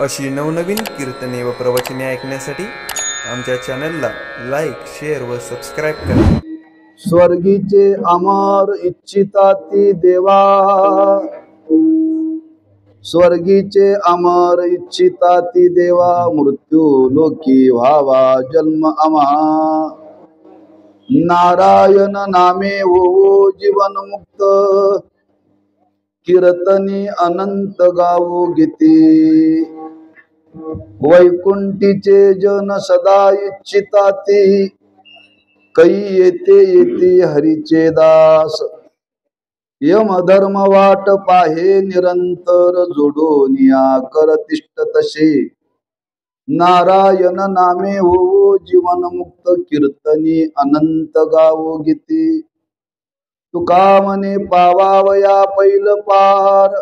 अशी नवनवीन कीर्तने व प्रवचने ऐकण्यासाठी आमच्या चॅनलला लाईक, शेअर व सबस्क्राईब करा. स्वर्गीचे अमर इच्छिता ती देवा, स्वर्गीचे अमर इच्छिता ती देवा, मृत्यू लोकी व्हावा जन्म आम्हा. नारायण नामे होवो जीवन मुक्त, कीर्तनी अनंत गावो गीती. वैकुंठीचे जन सदा इच्छिता ती, कै येते येते हरीचे दास. यमधर्म वाट पाहे निरंतर, जोडोनिया करतिष्ठ तसे. नारायण नामे होवो जीवन मुक्त, कीर्तनी अनंत गावो गीती. तुका म्हणे पावावया पैल पार,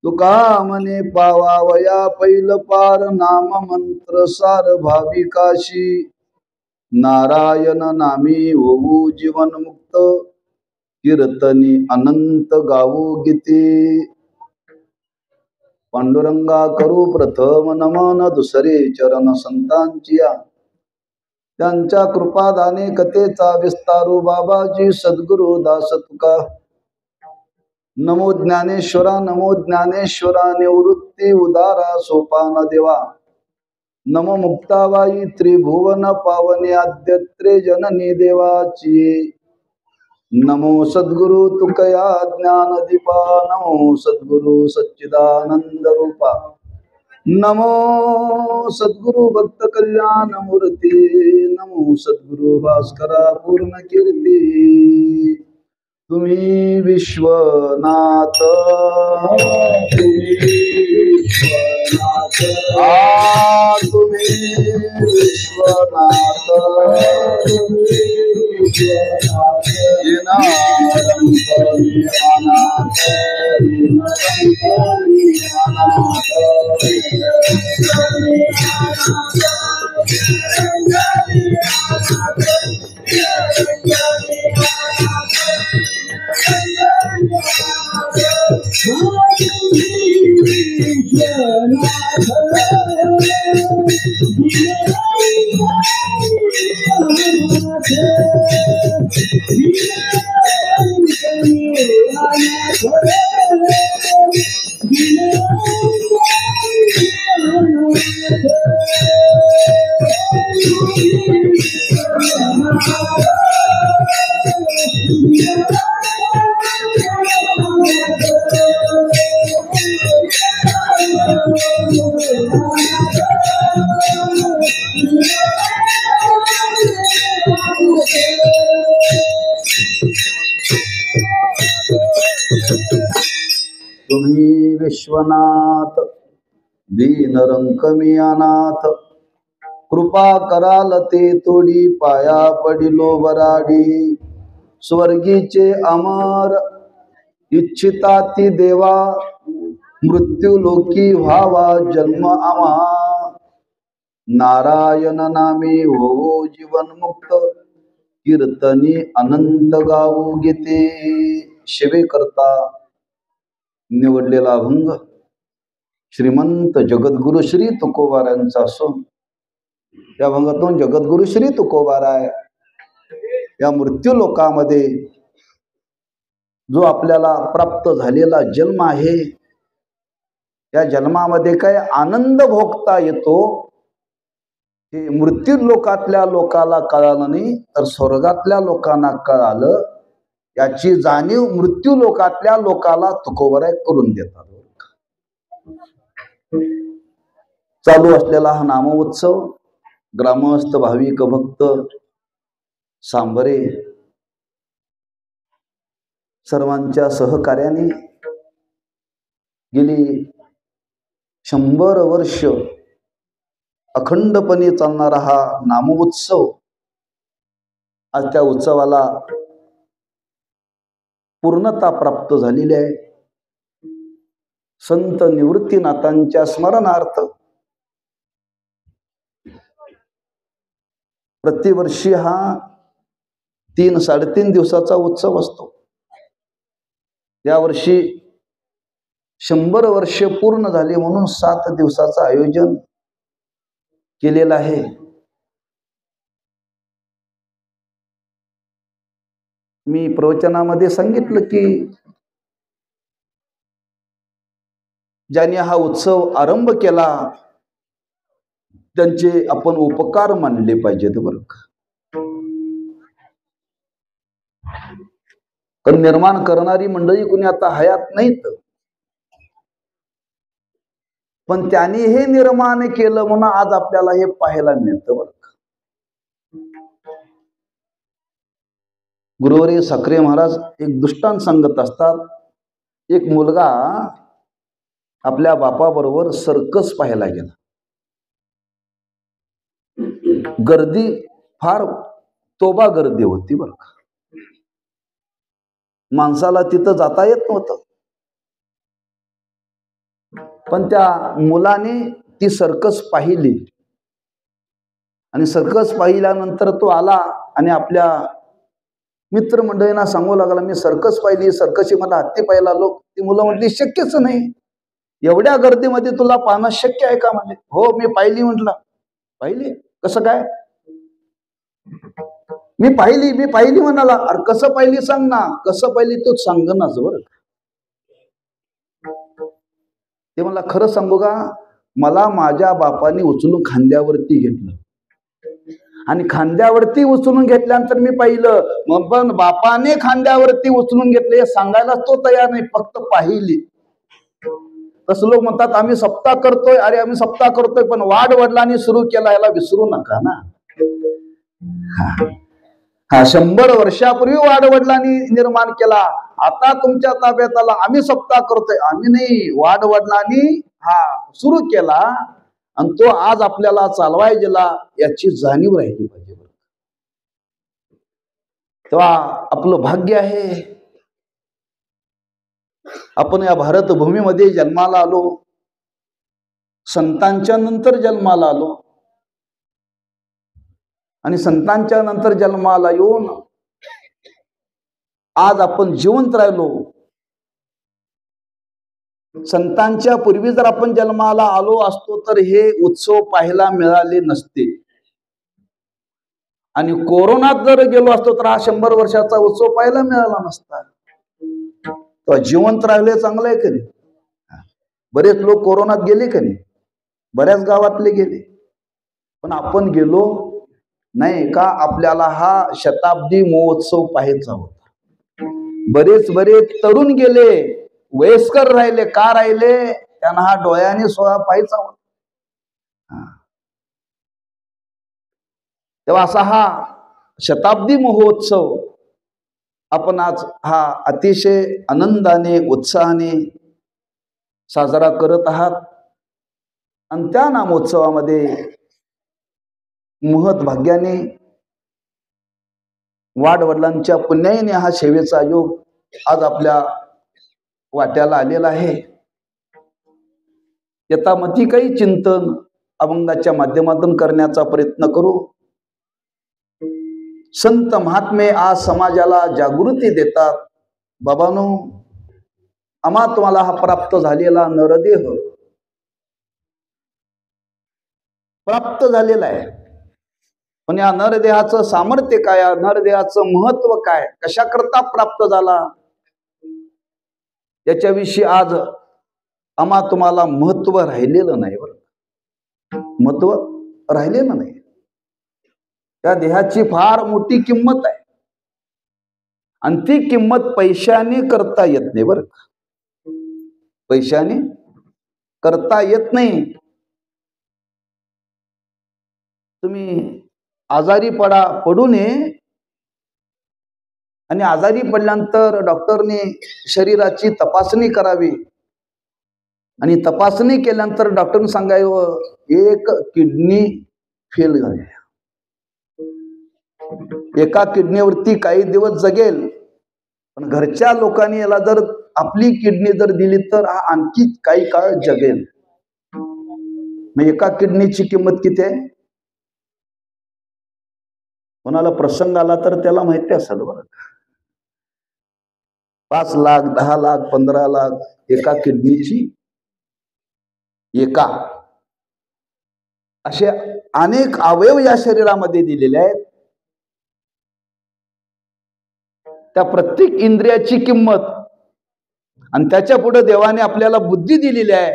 तुका म्हणे पावावया पैल पार, नाम मंत्र सार भाविकाशी. नारायण नामी होवो जीवन मुक्त, कीर्तनी अनंत गावो गीती. पांडुरंगा करू प्रथम नमन, दुसरे चरण संतांचिया. त्यांच्या कृपादाने कथेचा विस्तारू, बाबाजी सद्गुरु दास तुका. नमो ज्ञानेश्वरा, नमो ज्ञानेश्वरा, निवृत्ती उदारा सोपान देवा. नमो मुक्ताबाई त्रिभुवन पावने, आद्यत्रे जननी देवाची. नमो सद्गुरु तुकया ज्ञान दीपा, नमो सद्गुरु सच्चिदानंद रूपा. नमो सद्गुरु भक्त कल्याण मूर्ती, नमो सद्गुरु भास्करा पूर्ण कीर्ती. तुम्ही विश्वनाथ, तुम्ही विश्वनाथ, तुम्ही विश्वनाथ, तुम्ही विश्वनाथ. अनाथ तुम्ही विश्वनाथ, दीन रंकमी अनाथ. कृपा कराल ते तोडी, पाया पडिलो बराडी. स्वर्गीचे अमर इच्छिता ती देवा, मृत्यू लोकी व्हावा जन्म आम्हा. नारायण नामे होवो जीवन मुक्त, कीर्तनी अनंत गावो गीते. शिवे करता निवडलेला अभंग श्रीमंत जगद्गुरु श्री तुकोबारायांचा असून, या अभंगातून जगद्गुरु श्री तुकोबाराय या मृत्यू लोकामध्ये जो आपल्याला प्राप्त झालेला जन्म आहे, या जन्मामध्ये काय आनंद भोगता येतो हे मृत्यू लोकातल्या लोकाला कळालं नाही, तर स्वर्गातल्या लोकांना कळालं. याची जाणीव मृत्यू लोकातल्या लोकाला तुकोबाराय करून देतात. चालू असलेला हा नामोत्सव ग्रामस्थ भाविक भक्त सांबरे सर्वांच्या सहकार्याने गेली 100 वर्ष अखंडपणे चालणारा हा नामोत्सव आज त्या उत्सवाला पूर्णता प्राप्त झालेली आहे. संत निवृत्तीनाथांच्या स्मरणार्थ प्रतिवर्षी हा 3-3.5 दिवसाचा उत्सव असतो. यावर्षी 100 वर्ष पूर्ण झाले म्हणून 7 दिवसाचं आयोजन केलेलं आहे. मी प्रवचनामध्ये सांगितलं की ज्यांनी हा उत्सव आरंभ केला त्यांचे आपण उपकार मानले पाहिजेत बरं का. पण निर्माण करणारी मंडळी कुणी आता हयात नाहीत, पण त्यांनी हे निर्माण केलं म्हणून आज आपल्याला हे पाहायला मिळतं बरं का. गुरुवर्य साखरे महाराज एक दृष्टांत सांगत असतात. एक मुलगा आपल्या बापाबरोबर सर्कस पाहायला गेला. गर्दी फार तोबा गर्दी होती बरं का. माणसाला तिथं जाता येत नव्हतं, पण त्या मुलाने ती सर्कस पाहिली आणि सर्कस पाहिल्यानंतर तो आला आणि आपल्या मित्रमंडळींना सांगू लागला, मी सर्कस पाहिली, सर्कसची मला हत्ती पाहायला आलो. ती मुलं म्हटली, शक्यच नाही, एवढ्या गर्दीमध्ये तुला पाहणं शक्य आहे का? म्हणजे हो मी पाहिली. म्हटलं पाहिली कसं काय? मी पाहिली म्हणाला. अरे कसं पाहिली सांग ना. कसं पाहिली तूच सांग ना. बरं ते मला खरं सांगू का, मला माझ्या बापाने उचलून खांद्यावरती घेतलं आणि खांद्यावरती उचलून घेतल्यानंतर मी पाहिलं. मग पण बापाने खांद्यावरती उचलून घेतले हे सांगायला तो तयार नाही, फक्त पाहिली. तसं लोक म्हणतात आम्ही सप्ताह करतोय. अरे आम्ही सप्ताह करतोय, पण वाढ वडिलांनी सुरू केला याला विसरू नका ना. हा 100 वर्षापूर्वी वाढ वडिलांनी निर्माण केला, आता तुमच्या ताब्यात आला. आम्ही सप्ताह करतोय, आम्ही नाही, वाढ वडिलांनी हा सुरू केला आणि तो आज आपल्याला चालवाय गेला याची जाणीव राहिली पाहिजे. तेव्हा आपलं भाग्य आहे आपण या भारतभूमीमध्ये जन्माला आलो, संतांच्या नंतर जन्माला आलो आणि संतांच्या नंतर जन्माला येऊन आज आपण जिवंत राहिलो. संतांच्या पूर्वी जर आपण जन्माला आलो असतो तर हे उत्सव पाहायला मिळाले नसते आणि कोरोनात जर गेलो असतो तर हा 100 वर्षाचा उत्सव पाहायला मिळाला नसता. तर जिवंत राहिले चांगलं आहे का नाही? बरेच लोक कोरोनात गेले का नाही? बऱ्याच गावातले गेले, पण आपण गेलो नाही का? आपल्याला हा शताब्दी महोत्सव पाहायचा होता. बरेच तरुण गेले, वयस्कर राहिले. का राहिले? त्यांना हा डोळ्याने सोहळा पाहायचा होता. तेव्हा असा हा शताब्दी महोत्सव आपण आज हा अतिशय आनंदाने उत्साहाने साजरा करत आहात आणि त्या नामोत्सवामध्ये महत् भाग्याने वाढ वडिलांच्या पुण्याईने हा सेवेचा योग आज आपल्या वाट्याला आलेला आहे. यथामती काही चिंतन अभंगाच्या माध्यमातून करण्याचा प्रयत्न करू. संत महात्मे आज समाजाला जागृती देतात. बाबांनो, आम्हा तुम्हाला हा प्राप्त झालेला नरदेह प्राप्त झालेला आहे, पण या नरदेहाचं सामर्थ्य काय, नरदेहाचं महत्व काय, कशाकरता प्राप्त झाला, याच्याविषयी आज आम्हा तुम्हाला महत्व राहिलेलं नाही. बरं, महत्व राहिलेलं नाही. त्या देहाची फार मोठी किंमत आहे आणि ती किंमत पैशाने करता येत नाही. बरं, पैशाने करता येत नाही. तुम्ही आजारी पडू नये आणि आजारी पडल्यानंतर डॉक्टरने शरीराची तपासणी करावी आणि तपासणी केल्यानंतर डॉक्टरने सांगावं एक किडनी फेल झाली, एका किडनीवरती काही दिवस जगेल, पण घरच्या लोकांनी याला जर आपली किडनी जर दिली तर हा आणखी काही काळ जगेल. मग एका किडनीची किंमत किती आहे? कोणाला प्रसंग आला तर त्याला माहिती असेल. बरं, 5 लाख 10 लाख 15 लाख एका किडनीची, एका असे अनेक अवयव या शरीरामध्ये दिलेले आहेत. त्या प्रत्येक इंद्रियाची किंमत आणि त्याच्या पुढे देवाने आपल्याला बुद्धी दिलेली आहे,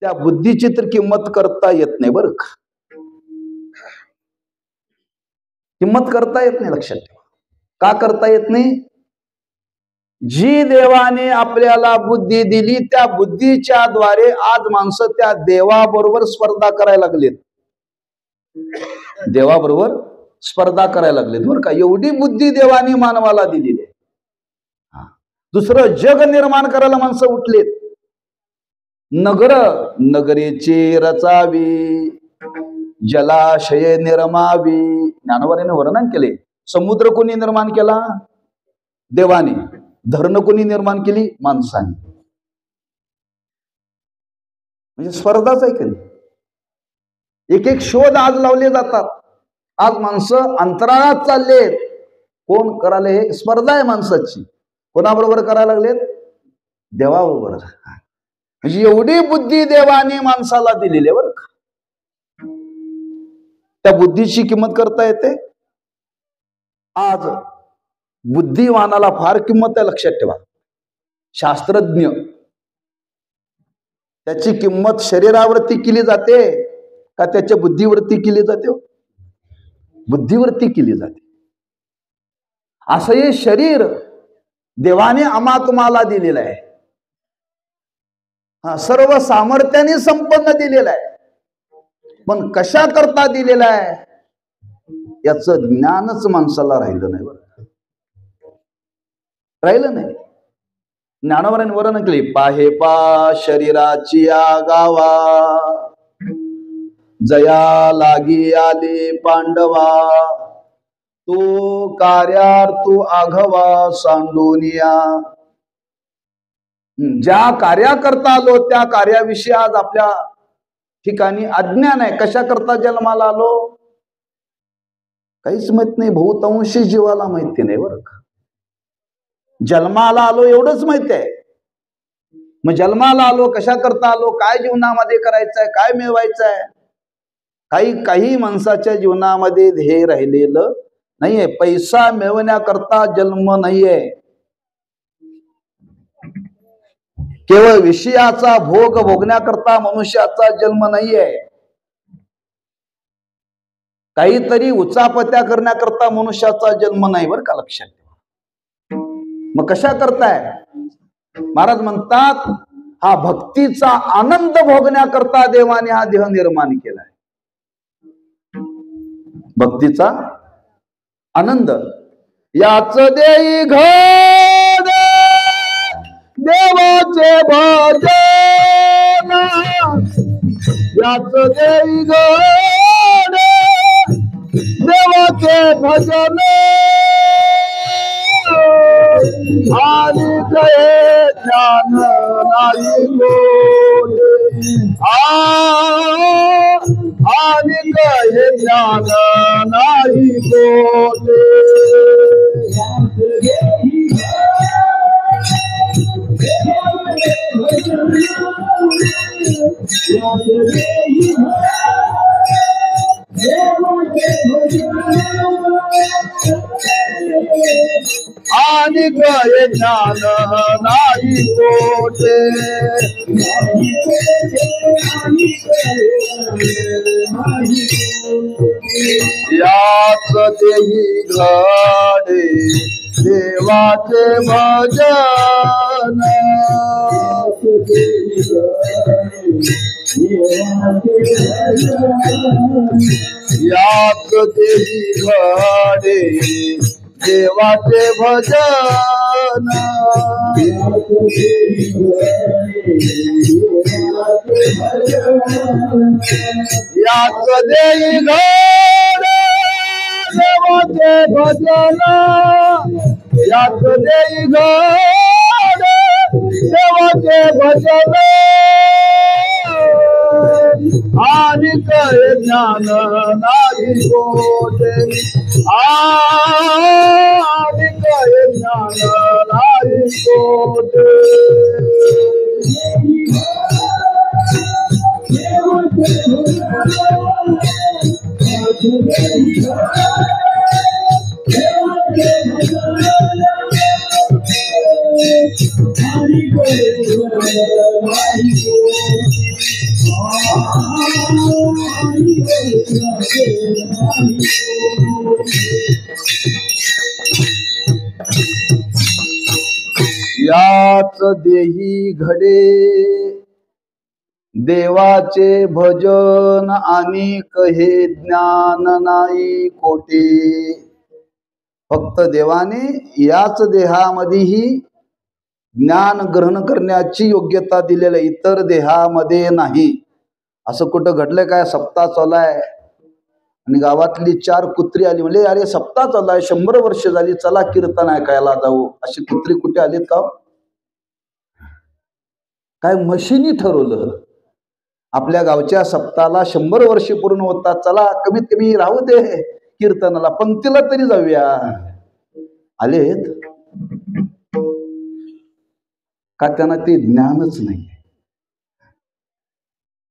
त्या बुद्धीची तर किंमत करता येत नाही बरं का. किंमत करता येत नाही, लक्षात ठेवा. का करता येत नाही? जी देवाने आपल्याला बुद्धी दिली त्या बुद्धीच्या द्वारे आज माणसं त्या देवाबरोबर स्पर्धा करायला लागलेत. देवाबरोबर स्पर्धा करायला लागलेत बरं का. एवढी बुद्धी देवाने मानवाला दिलेली आहे. दुसरं जग निर्माण करायला माणसं उठलेत. नगर नगरेचे रचावी, जलाशय निर्मावी, ज्ञानोबाने वर्णन केले. समुद्र कोणी निर्माण केला? देवाने. धरण कोणी निर्माण केली? माणसाने. म्हणजे स्पर्धाच आहे कधी. एक एक शोध आज लावले जातात. आज माणसं अंतराळात चाललेत. कोण करायला? हे स्पर्धा आहे माणसाची. कोणाबरोबर करायला लागलेत? देवाबरोबर. म्हणजे एवढी बुद्धी देवाने माणसाला दिलेली आहे बरं का. त्या बुद्धीची किंमत करता येते. आज बुद्धिवानाला फार किंमत आहे, लक्षात ठेवा. शास्त्रज्ञ, त्याची किंमत शरीरावरती केली जाते का त्याच्या बुद्धीवरती केली जाते? बुद्धीवरती केली जाते. असं हे शरीर देवाने आम्हा तुम्हाला दिलेलं आहे. सर्व सामर्थ्याने संपन्न दिलेलं आहे. पण कशा करता दिलेलं आहे याचं ज्ञानच माणसाला राहिलं नाही बरं. राहिलं नाही. ज्ञानोबाने वर्णन केले. पाहे पा शरीराची आगावा, जया लागी आले पांडवा, तो कार्यार्थू आघवा सांडूनिया. ज्या कार्याकरता आलो त्या कार्याविषयी आज आपल्या ठिकाणी अज्ञान आहे. कशा करता जन्माला आलो काहीच माहित नाही. बहुतांशी जीवाला माहिती नाही बरं का. जन्माला आलो एवढंच माहित आहे. मग जन्माला आलो, कशा करता आलो, काय जीवनामध्ये करायचंय, काय मिळवायचंय, काही माणसाच्या जीवनामध्ये ध्येय राहिलेलं नाहीये. पैसा मिळवण्याकरता जन्म नाहीये. केवळ विषयाचा भोग भोगण्याकरता मनुष्याचा जन्म नाहीये. काहीतरी उचापत्या करण्याकरता मनुष्याचा जन्म नाही बरं का, लक्षात ठेवा. मग कशा करताय? महाराज म्हणतात हा भक्तीचा आनंद भोगण्याकरता देवाने हा देह निर्माण केलाय. भक्तीचा आनंद याच देई घड देवाचे भजन, याच देई घड देवाचे भजन, आणि गए ज्ञान नाही बोले, आणि गए ज्ञान नाही बोले. आणि गए ज्ञान नाही बोले. याच देही घडे देवाचे भजन, याच देही घडे देवाचे भजन, याच देही घडे देवाचे भजन, याच देई घडे देवाचे भजन, आणि गए ज्ञान नाही बोले, आणि गए ज्ञानलाई कोटे याच देही घडे देवाचे भजन आणि कहे ज्ञान नाही कोटे. फक्त देवाने याच देहामध्येही ज्ञान ग्रहण करण्याची योग्यता दिलेलं, इतर देहामध्ये नाही. असं कुठं घडलं काय? सप्ताह चाललाय आणि गावातली 4 कुत्री आली, म्हणजे अरे सप्ताह चाललाय, 100 वर्ष झाली, चला कीर्तन ऐकायला जाऊ. अशी कुत्री कुठे आलीत का? काय म्हशीनी ठरवलं आपल्या गावच्या सप्ताहाला 100 वर्ष पूर्ण होतात, चला कमीत कमी राहू दे कीर्तनाला, पंक्तीला तरी जाऊया. आलेत का? त्यांना ते ज्ञानच नाही.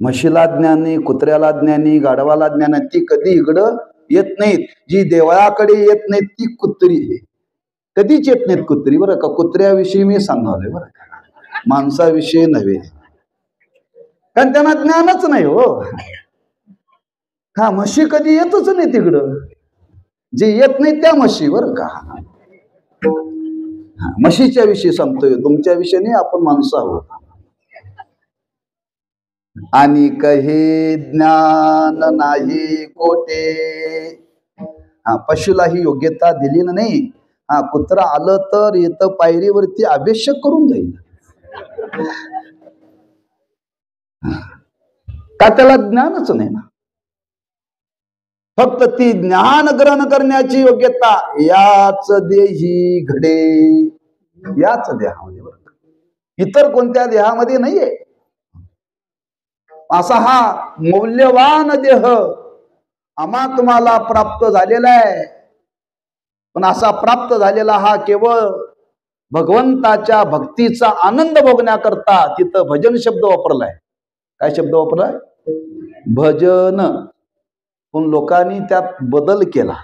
म्हशीला ज्ञान नाही, कुत्र्याला ज्ञान नाही, गाढवाला ज्ञान नाही. ती कधी इकडं येत नाहीत. जी देवळाकडे येत नाहीत ती कुत्री आहे. कधीच येत नाहीत कुत्री. बरं का, कुत्र्याविषयी मी सांगावलंय बरं का, माणसाविषयी नव्हे. कारण त्यांना ज्ञानच नाही हो. हा, म्हशी कधी येतच नाही तिकडं. जे येत नाही त्या म्हशी. बरं का, म्हशीच्या विषयी सांगतोय, तुमच्या विषयी नाही. आपण माणसं आहोत. आणि कहे ज्ञान नाही कोटे. हा, पशुला ही योग्यता दिली नाही. हा, कुत्रा आलं तर इथं पायरीवरती अभ्यासक करून जाईल. का? त्याला ज्ञानच नाही ना. फक्त ती ज्ञान ग्रहण करण्याची योग्यता याच देही घडे, याच देहामध्ये. इतर कोणत्या देहामध्ये नाहीये. असा हा मौल्यवान देह आम्हा तुम्हाला प्राप्त झालेला आहे. पण असा प्राप्त झालेला हा केवळ भगवंताच्या भक्तीचा आनंद भोगण्याकरता तिथं भजन शब्द वापरलाय. काय शब्द वापरलाय? भजन. पण लोकांनी त्यात बदल केला.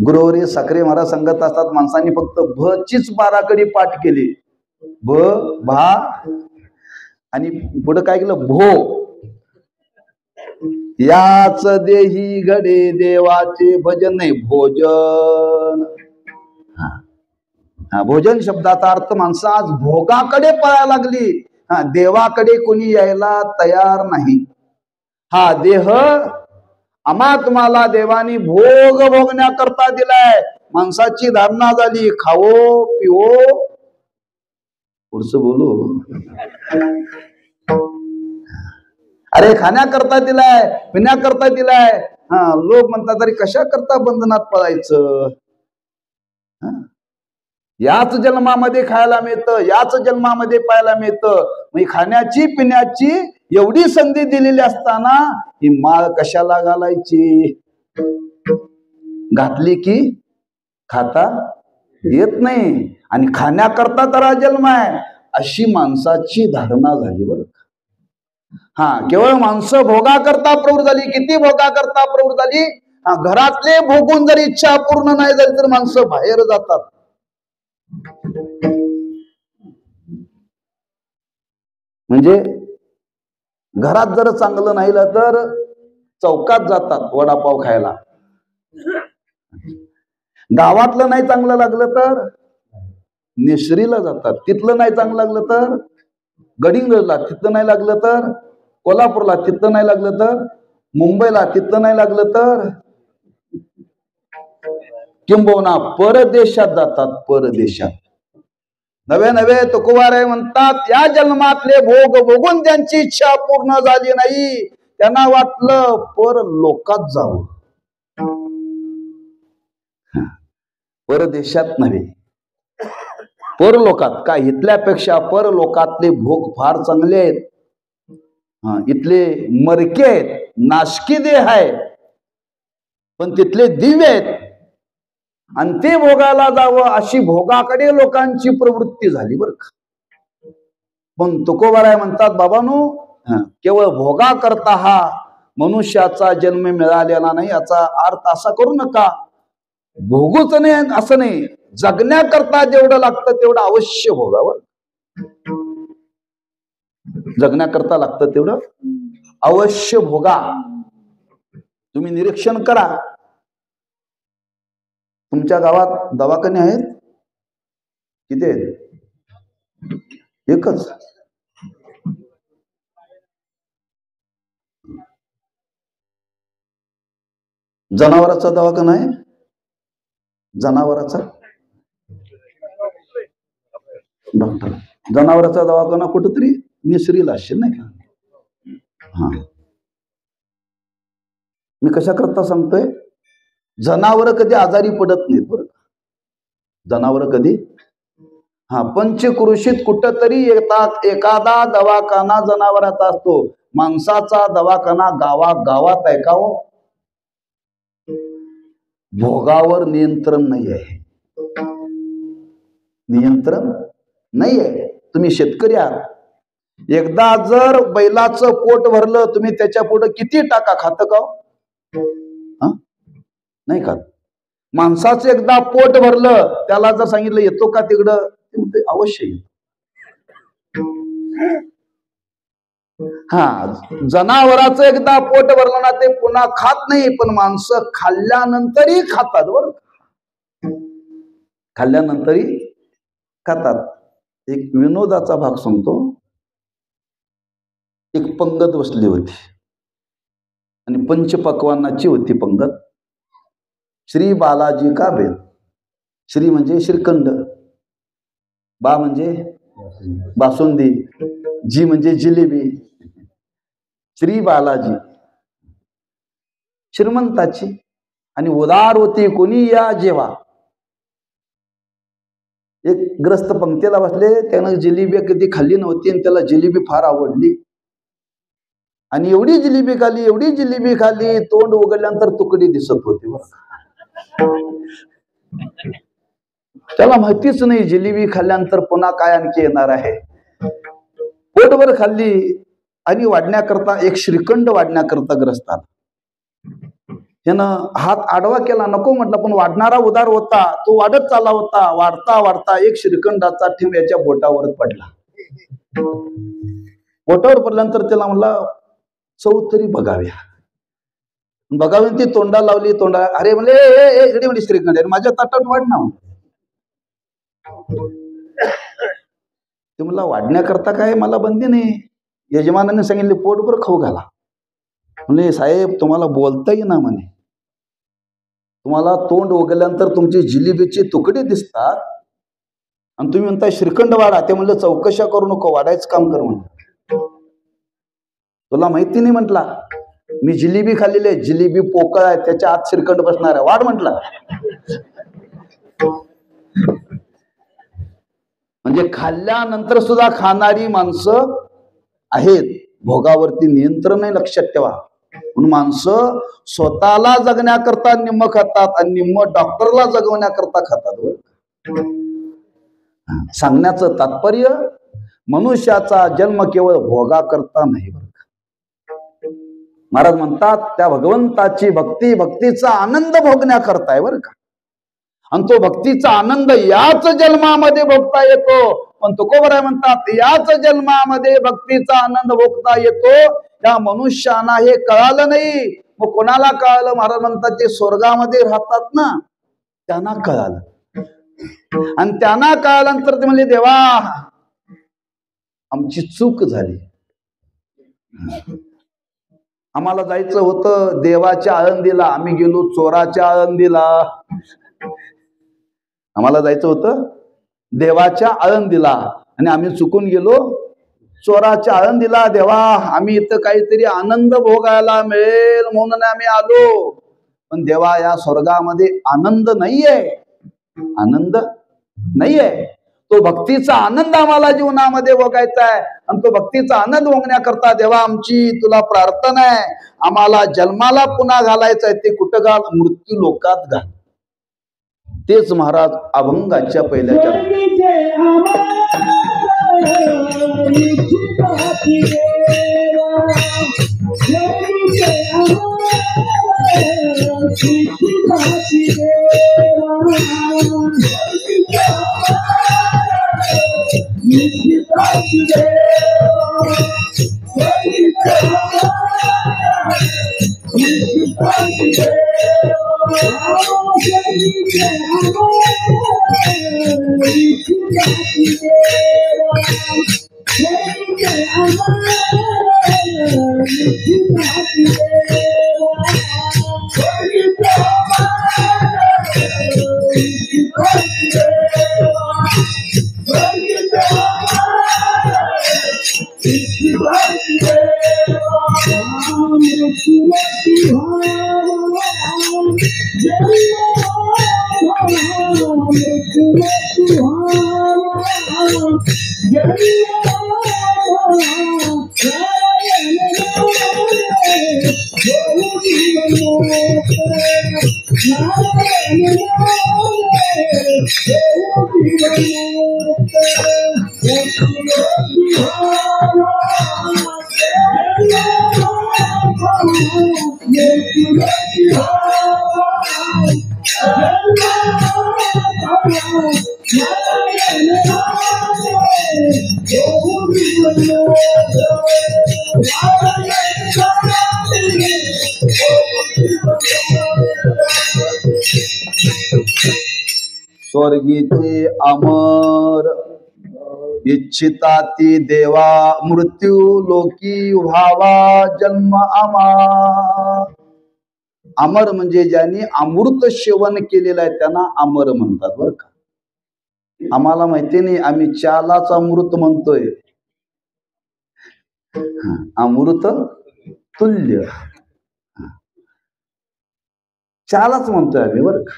गुरुवरी साखरे महाराज सांगत असतात, माणसांनी फक्त भ चीच 12 कडी पाठ केली. भ, भा आणि पुढे काय केलं? भो. याच देही घडे देवाचे भजन नाही, भोजन. हा, भोजन शब्दाचा अर्थ माणसं आज भोगाकडे पळायला लागली. हा, देवाकडे कोणी यायला तयार नाही. हा देह आम्हा तुम्हाला देवानी भोग भोगण्याकरता दिलाय. माणसाची धारणा झाली खाओ पिओ. पुढचं बोलू. अरे खाण्याकरता दिलाय, पिण्याकरता दिलाय. हा, लोक म्हणतात तरी कशा करता बंधनात पळायचं? याच जन्मामध्ये खायला मिळतं, याच जन्मामध्ये पाहायला मिळतं. मग खाण्याची पिण्याची एवढी संधी दिलेली असताना ही माळ कशाला घालायची? घातली की खाता येत नाही आणि खाण्याकरता तर हा जन्म आहे, अशी माणसाची धारणा झाली. बरं, हा, केवळ माणसं भोगाकरता प्रवृत्त झाली. किती भोगाकरता प्रवृत्त झाली? हा, घरातले भोगून जर इच्छा पूर्ण नाही झाली तर माणसं बाहेर जातात. म्हणजे घरात जर चांगलं नाही तर चौकात जातात वडापाव खायला. गावातलं नाही चांगलं लागलं तर नेसरीला जातात. तिथलं नाही चांगलं लागलं तर गडिंग्लजला, तिथलं नाही लागलं तर कोल्हापूरला, तिथलं नाही लागलं तर मुंबईला, तिथलं नाही लागलं तर किंबहुना परदेशात जातात. परदेशात नवे नवे तुकोबाराय म्हणतात, या जन्मातले भोग भोगून त्यांची इच्छा पूर्ण झाली नाही. त्यांना वाटलं पर लोकात जावं. परदेशात नव्हे, परलोकात. काय इथल्यापेक्षा परलोकातले भोग फार चांगले आहेत. इथले मरके आहेत, नाशकी देह आहे, पण तिथले दिव्य आहेत. आणि ते भोगायला जावं अशी भोगाकडे लोकांची प्रवृत्ती झाली बरं का. पण तुकोबाराय म्हणतात, बाबांनो, केवळ भोगा करता हा मनुष्याचा जन्म मिळालेला नाही, याचा अर्थ असा करू नका भोगूच नाही असं नाही, जगण्याकरता जेवढं लागतं तेवढं अवश्य भोगावं. जगण्याकरता लागतं तेवढं अवश्य भोगा. तुम्ही निरीक्षण करा, तुमच्या गावात दवाखाने आहेत किती आहेत? एकच. जनावराचा दवाखाना आहे? जनावराचा डॉक्टर, जनावराचा दवाखाना कुठंतरी निसरीला असेल नाही का? हा, मी कशा करता सांगतोय, जनावर कधी आजारी पडत नाहीत बरं. जनावर कधी, हा, पंचकृषीत कुठंतरी येतात एखादा दवाखाना जनावराचा असतो. माणसाचा दवाखाना गावागावात आहे का हो? भोगावर नियंत्रण नाही आहे, नियंत्रण नाही आहे. तुम्ही शेतकरी आहात, एकदा जर बैलाचं पोट भरलं, तुम्ही त्याच्या पुढे किती टाका खात का? नाही खात. माणसाचं एकदा पोट भरलं, त्याला जर सांगितलं येतो का तिकडं, ते अवश्य येतो. हा, जनावराचं एकदा पोट भरलं ना, ते पुन्हा खात नाही. पण माणसं खाल्ल्यानंतरही खातात बरं, खाल्ल्यानंतरही खातात. एक विनोदाचा भाग सांगतो. एक पंगत बसली होती आणि पंचपक्वान्नाची होती पंगत. श्री बालाजी का बेल. श्री म्हणजे श्रीखंड, बा म्हणजे बासुंदी, जी म्हणजे जिलेबी. श्री बालाजी श्रीमंताची आणि उदार होती. कोणी या जेवा. एक ग्रस्त पंक्तीला बसले, त्यानं जिलेबी कधी खाल्ली नव्हती आणि त्याला जिलेबी फार आवडली. आणि एवढी जिलेबी खाली, एवढी जिलेबी खाली, तोंड उघडल्यानंतर तुकडी दिसत होती बरं. त्याला माहितीच नाही जिलेबी खाल्ल्यानंतर पुन्हा काय आणखी येणार आहे. पोटभर खाल्ली आणि वाढण्याकरता, एक श्रीखंड वाढण्याकरता ग्रस्त आला. त्यानं हात आडवा केला, नको म्हटलं, पण वाढणारा उदार होता, तो वाढत चालला होता. वाढता वाढता एक श्रीखंडाचा ठेव याच्या बोटावर पडला. बोटावर पडल्यानंतर त्याला म्हणला, चव तरी बघाव्या. बघावी, ती तोंडा लावली. तोंडा, अरे म्हणले, इकडे म्हणजे श्रीखंड आहे, माझ्या ताटात वाढ ना. ते मला वाढण्याकरता काय मला बंदी नाही, यजमानाने सांगितले पोटभर खाऊ घाला. म्हणजे साहेब तुम्हाला बोलता येईना म्हणे, तुम्हाला तोंड उघडल्यानंतर तुमची जिलेबीची तुकडे दिसतात आणि तुम्ही म्हणता श्रीखंड वाढा. ते म्हणलं चौकशा करू नको, वाढायचं काम कर म्हणून. तुला माहिती नाही म्हटला, मी जिलेबी खाल्लेली आहे, जिलेबी पोकळ आहे, त्याच्या आत श्रीखंड बसणार आहे, वाढ म्हटला. म्हणजे खाल्ल्यानंतर सुद्धा खाणारी माणसं आहेत, भोगावरती नियंत्रण नाही, लक्षात ठेवा. म्हणून माणसं स्वतःला जगण्याकरता निम्म खातात आणि निम्म डॉक्टरला जगवण्याकरता खातात. सांगण्याचं तात्पर्य, मनुष्याचा जन्म केवळ भोगाकरता नाही. महाराज म्हणतात, त्या भगवंताची भक्ती, भक्तीचा आनंद भोगण्याकरता आहे बरं का. आणि तो भक्तीचा आनंद याच जन्मामध्ये भोगता येतो. पण तुकोबाराय म्हणतात, याच जन्मामध्ये भक्तीचा आनंद भोगता येतो. त्या मनुष्याना हे कळालं नाही. मग कोणाला कळालं? महाराज म्हणतात, ते स्वर्गामध्ये राहतात ना, त्यांना कळालं. आणि त्यांना कळाल्यानंतर ते म्हणले, देवा आमची चूक झाली, आम्हाला जायचं होतं देवाच्या आळंदीला, आम्ही गेलो चोराच्या आळंदीला. आम्हाला जायचं होतं देवाच्या आळंदीला आणि आम्ही चुकून गेलो चोराच्या आळंदीला. देवा आम्ही इथं काहीतरी आनंद भोगायला मिळेल म्हणून आम्ही आलो, पण देवा या स्वर्गामध्ये आनंद नाहीये, आनंद नाहीये. तो भक्तीचा आनंद आम्हाला जीवनामध्ये भोगायचा आहे आणि तो भक्तीचा आनंद भोगण्याकरता देवा आमची तुला प्रार्थना आहे, आम्हाला जन्माला पुन्हा घालायचं आहे. ते कुठं घाल? मृत्यू लोकात घाल. तेच महाराज अभंगाच्या पहिल्या स्वर्गीचे अमर इच्छिता ती देवा मृत्यू लोकी व्हावा जन्म आमा। अमर म्हणजे ज्यांनी अमृत सेवन केलेलं आहे त्यांना अमर म्हणतात बरं का। आम्हाला माहिती नाही, आम्ही चालाच अमृत म्हणतोय, अमृत तुल्य चालाच म्हणतोय आम्ही बरं का।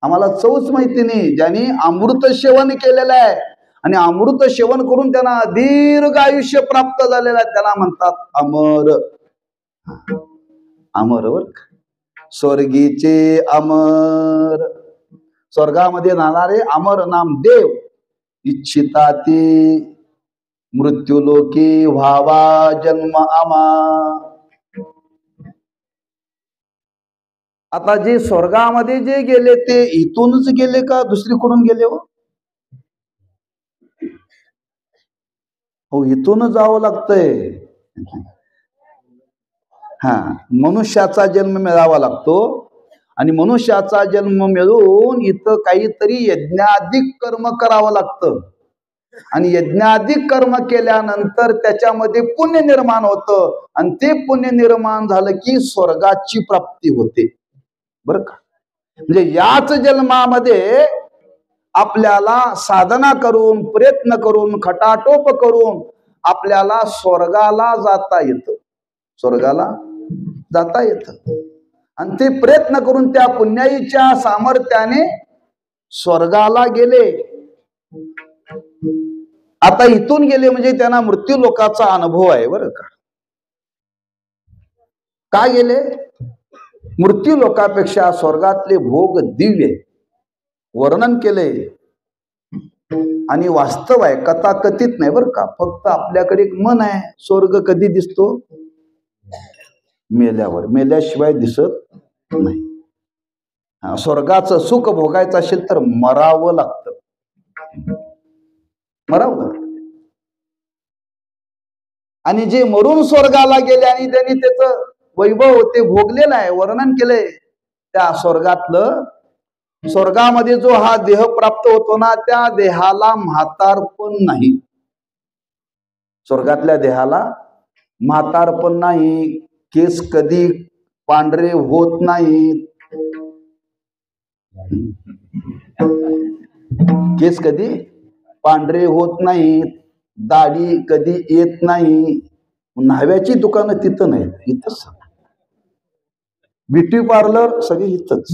आम्हाला चवच माहिती नाही, ज्यांनी अमृत सेवन केलेलं आहे आणि अमृत सेवन करून त्यांना दीर्घ आयुष्य प्राप्त झालेलं आहे त्याला म्हणतात अमर। अमर बर का। स्वर्गीचे अमर, स्वर्गामध्ये राहणारे अमर नाम देव इच्छिता ते मृत्यूलोकी व्हावा जन्म आमा। आता जे स्वर्गामध्ये जे गेले ते इथूनच गेले का दुसरीकडून गेले हो इथूनच जावं लागतंय। मनुष्याचा जन्म मिळावा लागतो आणि मनुष्याचा जन्म मिळून इथं काहीतरी यज्ञाधिक कर्म करावं लागतं आणि यज्ञाधिक कर्म केल्यानंतर त्याच्यामध्ये पुण्य निर्माण होतं आणि ते पुण्य निर्माण झालं की स्वर्गाची प्राप्ती होते बरं का। म्हणजे याच जन्मामध्ये आपल्याला साधना करून प्रयत्न करून खटाटोप करून आपल्याला स्वर्गाला जाता येतं, स्वर्गाला जाता येतं आणि ते प्रयत्न करून त्या पुण्याईच्या सामर्थ्याने स्वर्गाला गेले। आता इथून गेले म्हणजे त्यांना मृत्यू लोकाचा अनुभव आहे बरं का। का गेले? मृत्यू लोकापेक्षा स्वर्गातले भोग दिव्य वर्णन केले आणि वास्तव आहे, कथाकथित नाही बरं का। फक्त आपल्याकडे एक मन आहे, स्वर्ग कधी दिसतो? मेल्यावर, मेल्याशिवाय दिसत नाही। स्वर्गाचं सुख भोगायचं असेल तर मरावं लागतं, मरावं लागतं। आणि जे मरून स्वर्गाला गेले आणि त्यांनी त्याचं वैभव ते भोगलेलं आहे, वर्णन केलंय त्या स्वर्गातलं। स्वर्गामध्ये जो हा देह प्राप्त होतो ना त्या देहाला म्हातारपण नाही, स्वर्गातल्या देहाला म्हातारपण नाही, केस कधी पांढरे होत नाहीत, केस कधी पांढरे होत नाहीत, दाढी कधी येत नाही, न्हाव्याची दुकानं तिथं नाहीत, इथंच ब्युटी पार्लर सगळे इथंच।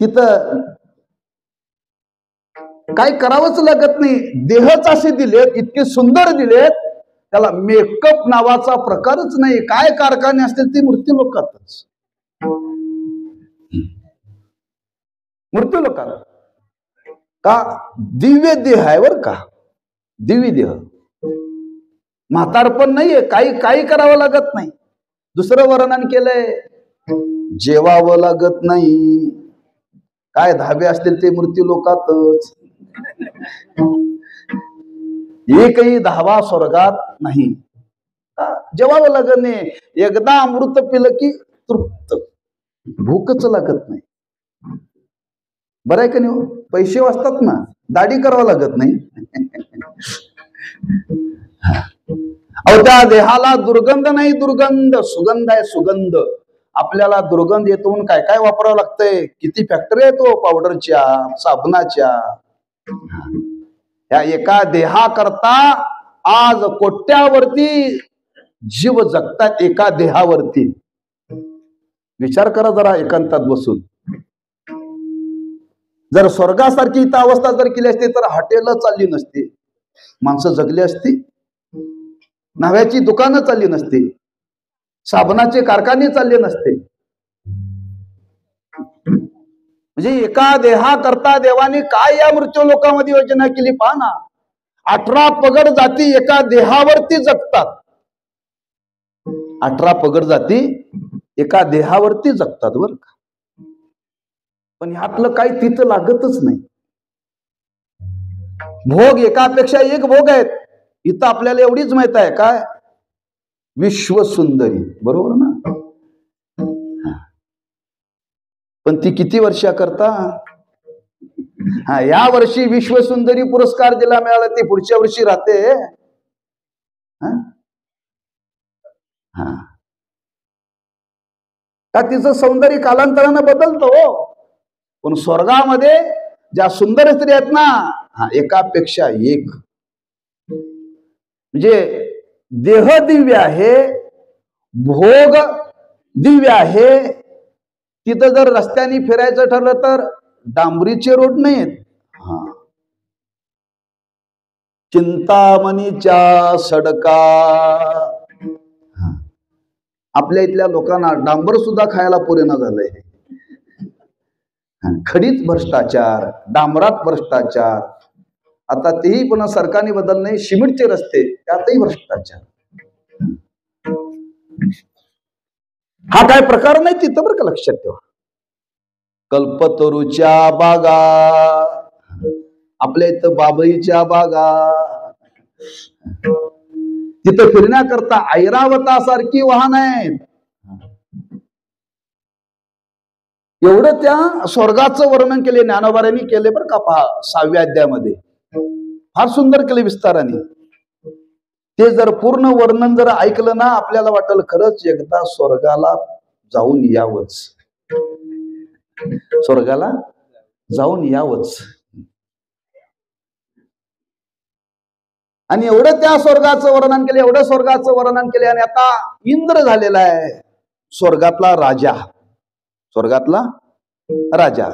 तिथं काय करावंच लागत नाही, देहच असे दिलेत, इतके सुंदर दिलेत, त्याला मेकअप नावाचा प्रकारच नाही। काय कारखाने असतील ते मृत्यू लोकातच। मृत्यू लोकात का दिव्य देह आहे बर का, दिव्य देह. म्हातारपण नाहीये, काही करावं लागत नाही. दुसरं वर्णन केलंय, जेवावं लागत नाही. काय धाबे असतील ते मृत्यू लोकातच. एकही धाबा स्वर्गात नाही. जेवावं लागत नाही. एकदा अमृत पिलं की तृप्त, भूकच लागत नाही. बरं आहे का नाही? पैसे वाचतात ना, दाढी करावं लागत नाही. अहो त्या देहाला दुर्गंध नाही, दुर्गंध सुगंध आहे, सुगंध. आपल्याला दुर्गंध येतो म्हणून काय काय वापरावं लागतंय, किती फॅक्टरी येतो पावडरच्या, साबणाच्या. या एका देहाकरता आज कोट्यावरती जीव जगतात, एका देहावरती. विचार करा जरा एकांतात बसून. जर स्वर्गासारखी इथं अवस्था जर केली असती तर हॉटेल चालली नसती, माणसं जगली असती, नव्याची दुकानं चालली नसती, साबणाचे कारखाने चालले नसते. म्हणजे एका देहाकरता देवाने काय या मृत्यू लोकांमध्ये योजना केली पहा ना. 18 पगड जाती एका देहावरती जगतात. 18 पगड जाती एका देहावरती जगतात बरं का. पण ह्यातलं काही तिथं लागतच नाही. भोग एकापेक्षा एक भोग आहेत. इथं आपल्याला एवढीच माहित आहे काय, विश्वसुंदरी, बरोबर ना. पण ती किती वर्षाकरता. या वर्षी विश्वसुंदरी पुरस्कार दिला मिळाला, ती पुढच्या वर्षी राहते. का तिचं सौंदर्य कालांतरानं बदलतो. पण स्वर्गामध्ये ज्या सुंदर स्त्री आहेत ना, एकापेक्षा एक. म्हणजे देह दिव्य आहे, भोग दिव्य आहे. तिथं जर रस्त्याने फिरायचं ठरलं तर डांबरीचे रोड नाहीत. चिंतामणीच्या सडका. आपल्या इथल्या लोकांना डांबर सुद्धा खायला पुरेना झालंय. खडीत भ्रष्टाचार, डांबरात भ्रष्टाचार. आता तेही पुन्हा सरकारने बदल नाही. सिमेंटचे रस्ते, त्यातही भ्रष्टाचार. हा काय प्रकार नाही तिथं बरं का, लक्षात ठेवा. कल्पतरूच्या बागा, आपल्या इथं बाबईच्या बागा. तिथं फिरण्याकरता ऐरावतासारखी वाहन आहेत. एवढं त्या स्वर्गाचं वर्णन केले ज्ञानोबारांनी केले बरं का. पहा 6व्या अध्यायामध्ये फार सुंदर केले विस्ताराने. ते जर पूर्ण वर्णन जर ऐकलं ना, आपल्याला वाटेल खरंच एकदा स्वर्गाला जाऊन यावंच, स्वर्गाला जाऊन यावंच. आणि एवढं त्या स्वर्गाचं वर्णन केले, एवढं स्वर्गाचं वर्णन केले. आणि आता इंद्र झालेला आहे स्वर्गातला राजा, स्वर्गातला राजा.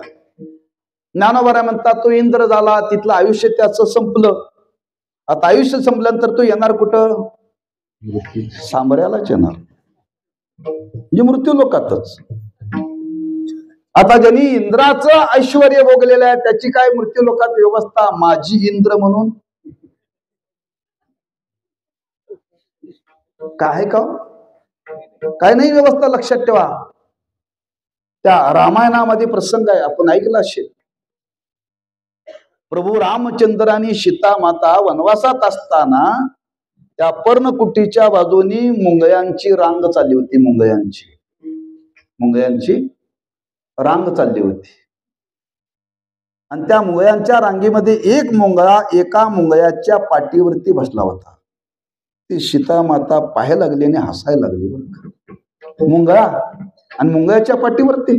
ज्ञानोबा म्हणतात तो इंद्र झाला, तिथलं आयुष्य त्याचं संपलं. आता आयुष्य संपल्यानंतर तो येणार कुठं, सांबऱ्यालाच येणार, म्हणजे मृत्यू लोकातच. आता ज्यांनी इंद्राचं ऐश्वर भोगलेलं आहे त्याची काय मृत्यू लोकात व्यवस्था. माझी इंद्र म्हणून काय का काय नाही व्यवस्था. लक्षात ठेवा. त्या रामायणामध्ये प्रसंग आहे, आपण ऐकला असेल. प्रभू रामचंद्रांनी सीता माता वनवासात असताना त्या पर्णकुटीच्या बाजूनी मुंगयांची रांग चालली होती. मुंगयांची रांग चालली होती. आणि त्या मुंगयांच्या रांगेमध्ये एक मुंगळा एका मुंगयाच्या पाठीवरती बसला होता. ती सीता माता पाहायला लागली आणि हसायला लागली बरं. मुंगळा आणि मुंगयाच्या पाठीवरती.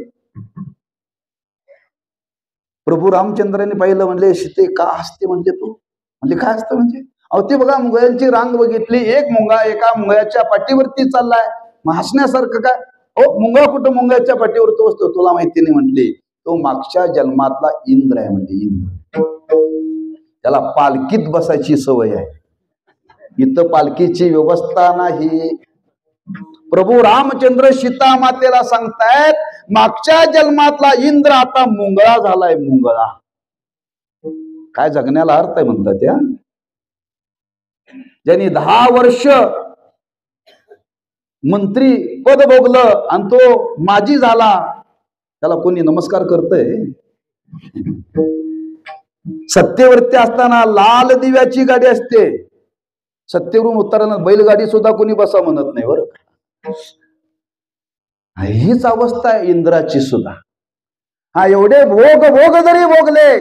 प्रभू रामचंद्रांनी पाहिलं, म्हणले सीते का हसते म्हणले तू. म्हणले काय असतं म्हणजे. अहो ते बघा मुंगयांची रांग बघितली, एक मुंगा एका मुंगयाच्या पाठीवरती चाललाय, मग हसण्यासारखं काय. हो मुंगा कुठं मुंगयाच्या पाठीवरती बसतो तुला माहिती नाही. म्हटली तो मागच्या जन्मातला इंद्र आहे. म्हणजे इंद्र, त्याला पालखीत बसायची सवय आहे. इथं पालखीची व्यवस्था नाही. प्रभू रामचंद्र सीता मातेला सांगतायत मागच्या जन्मातला इंद्र आता मुंगळा झालाय, मुंगळा. काय जगण्याला अर्थ आहे म्हणतात त्या. ज्यांनी 10 वर्ष मंत्री पद भोगलं आणि तो माजी झाला, त्याला कोणी नमस्कार करतय? सत्तेवरती असताना लाल दिव्याची गाडी असते, सत्तेवरून उतरताना बैलगाडी सुद्धा कोणी बसा म्हणत नाही बरं. हीच अवस्था आहे इंद्राची सुद्धा. हा, एवढे भोग भोग जरी भोगले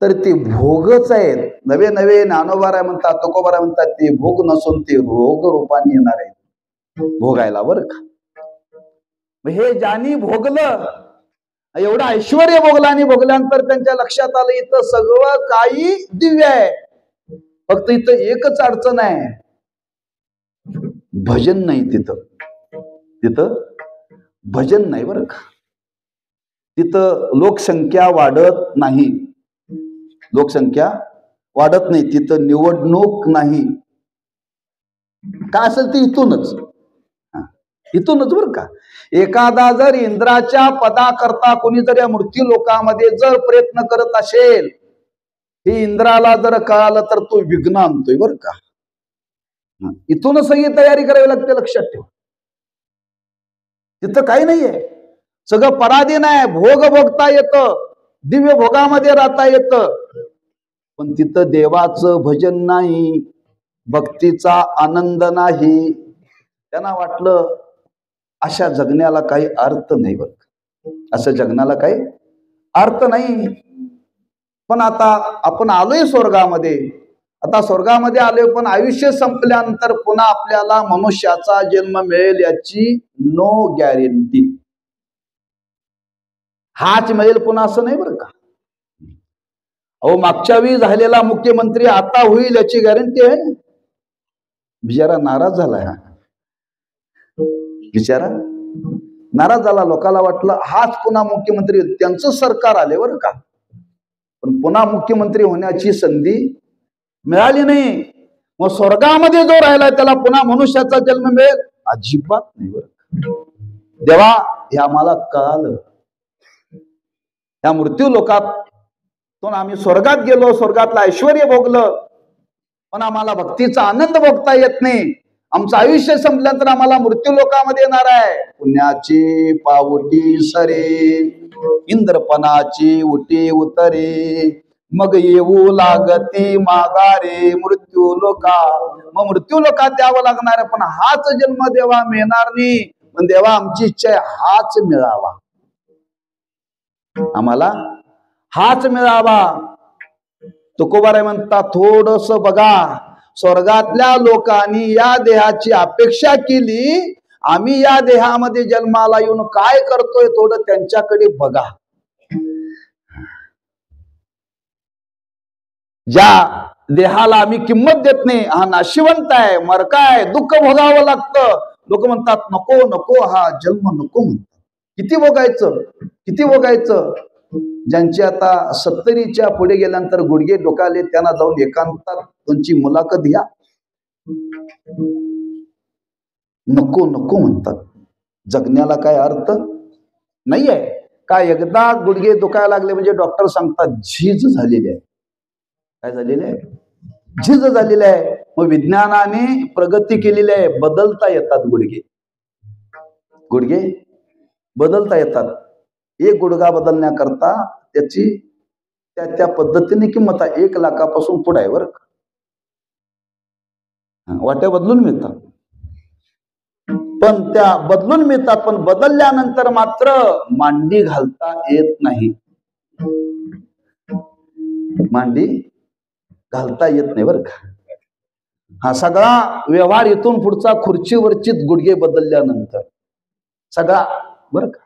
तर ते भोगच आहेत. नवे नवे ज्ञानोबाराय म्हणतात, तुकोबाराय म्हणतात, ते भोग नसून ते रोग रूपाने येणार आहेत भोगायला बरं का. हे ज्यांनी भोगलं, एवढं ऐश्वर्य भोगलं आणि भोगल्यानंतर त्यांच्या लक्षात आलं इथं सगळं काही दिव्य आहे, फक्त इथं एकच अडचण आहे, भजन नाही. तिथं भजन नाही बरं का. तिथं लोकसंख्या वाढत नाही, लोकसंख्या वाढत नाही. तिथं निवडणूक नाही. काय असेल ते इथूनच बरं का. एखादा जर इंद्राच्या पदाकरता कोणी जर या मृत्यू लोकामध्ये जर प्रयत्न करत असेल, हे इंद्राला जर कळालं तर तो विघ्न आणतोय बरं का. इथूनच सगळी तयारी करावी लागते, लक्षात ठेवा. तिथं काही नाहीये, सगळं पराधीन आहे. भोग भोगता येतं, दिव्य भोगामध्ये राहता येतं, पण तिथं देवाचं भजन नाही, भक्तीचा आनंद नाही. त्यांना वाटलं अशा जगण्याला काही अर्थ नाही बरं, असं जगण्याला काही अर्थ नाही. पण आता आपण आलोय स्वर्गामध्ये, आता स्वर्गामध्ये आलोय, पण आयुष्य संपल्यानंतर पुन्हा आपल्याला मनुष्याचा जन्म मिळेल याची नो गॅरंटी. हाच मिळेल पुन्हा असं नाही बरं का. अहो, मागच्या वेळी झालेला मुख्यमंत्री आता होईल याची गॅरंटी आहे? बिचारा नाराज झालाय, बिचारा नाराज झाला. लोकांना वाटलं हाच पुन्हा मुख्यमंत्री, त्यांचं सरकार आले बरं का, पण पुन्हा मुख्यमंत्री होण्याची संधी मिळाली नाही. मग स्वर्गामध्ये जो राहिला त्याला पुन्हा मनुष्याचा जन्म मिळेल? अजिबात नाही बरं. देवा, हे आम्हाला कळालं. त्या मृत्यू लोकातून आम्ही स्वर्गात गेलो, स्वर्गातलं ऐश्वर्य भोगलं, पण आम्हाला भक्तीचा आनंद भोगता येत नाही. आमचं आयुष्य संपल्यानंतर आम्हाला मृत्यू लोकामध्ये येणार आहे. पुण्याची पावटी सरे, इंद्रपणाची उटी उतरे, मग येऊ लागती माघारे मृत्यू लोका. मग मृत्यू लोकात यावं लागणार आहे, पण हाच जन्म देवा मिळणार नाही. पण देवा, आमची इच्छा आहे हाच मिळावा, आम्हाला हाच मिळावा. तुकोबाराय म्हणतात, थोडस बघा, स्वर्गातल्या लोकांनी या देहाची अपेक्षा केली, आम्ही या देहामध्ये जन्माला येऊन काय करतोय थोडं त्यांच्याकडे बघा. ज्या देहाला आम्ही किंमत देत नाही, हा नाशिवंत आहे, मरका आहे, दुःख भोगावं लागतं, लोक म्हणतात नको नको, हा जन्म नको म्हणतात. किती भोगायचं, किती भोगायचं. ज्यांची आता 70च्या पुढे गेल्यानंतर गुडघे डोकाले, त्यांना जाऊन एकांतात त्यांची मुलाखत घ्या. नको नको म्हणतात. जगण्याला काय अर्थ नाहीये का. एकदा गुडघे दुखायला लागले म्हणजे डॉक्टर सांगतात झीज झालेली आहे. काय झालेलं आहे? झीज झालेली आहे. मग विज्ञानाने प्रगती केलेली आहे, बदलता येतात गुडघे, गुडघे बदलता येतात. एक गुडघा बदलण्याकरता त्याची त्या पद्धतीने किंमत आहे. 1 लाखापासून पुढे आहे बरं का. वाट्या बदलून मिळतात, पण त्या बदलून मिळतात, पण बदलल्यानंतर मात्र मांडी घालता येत नाही, मांडी घालता येत नाही बरं का. हा सगळा व्यवहार इथून पुढचा खुर्चीवरचीच गुडघे बदलल्यानंतर सगळा बरं का.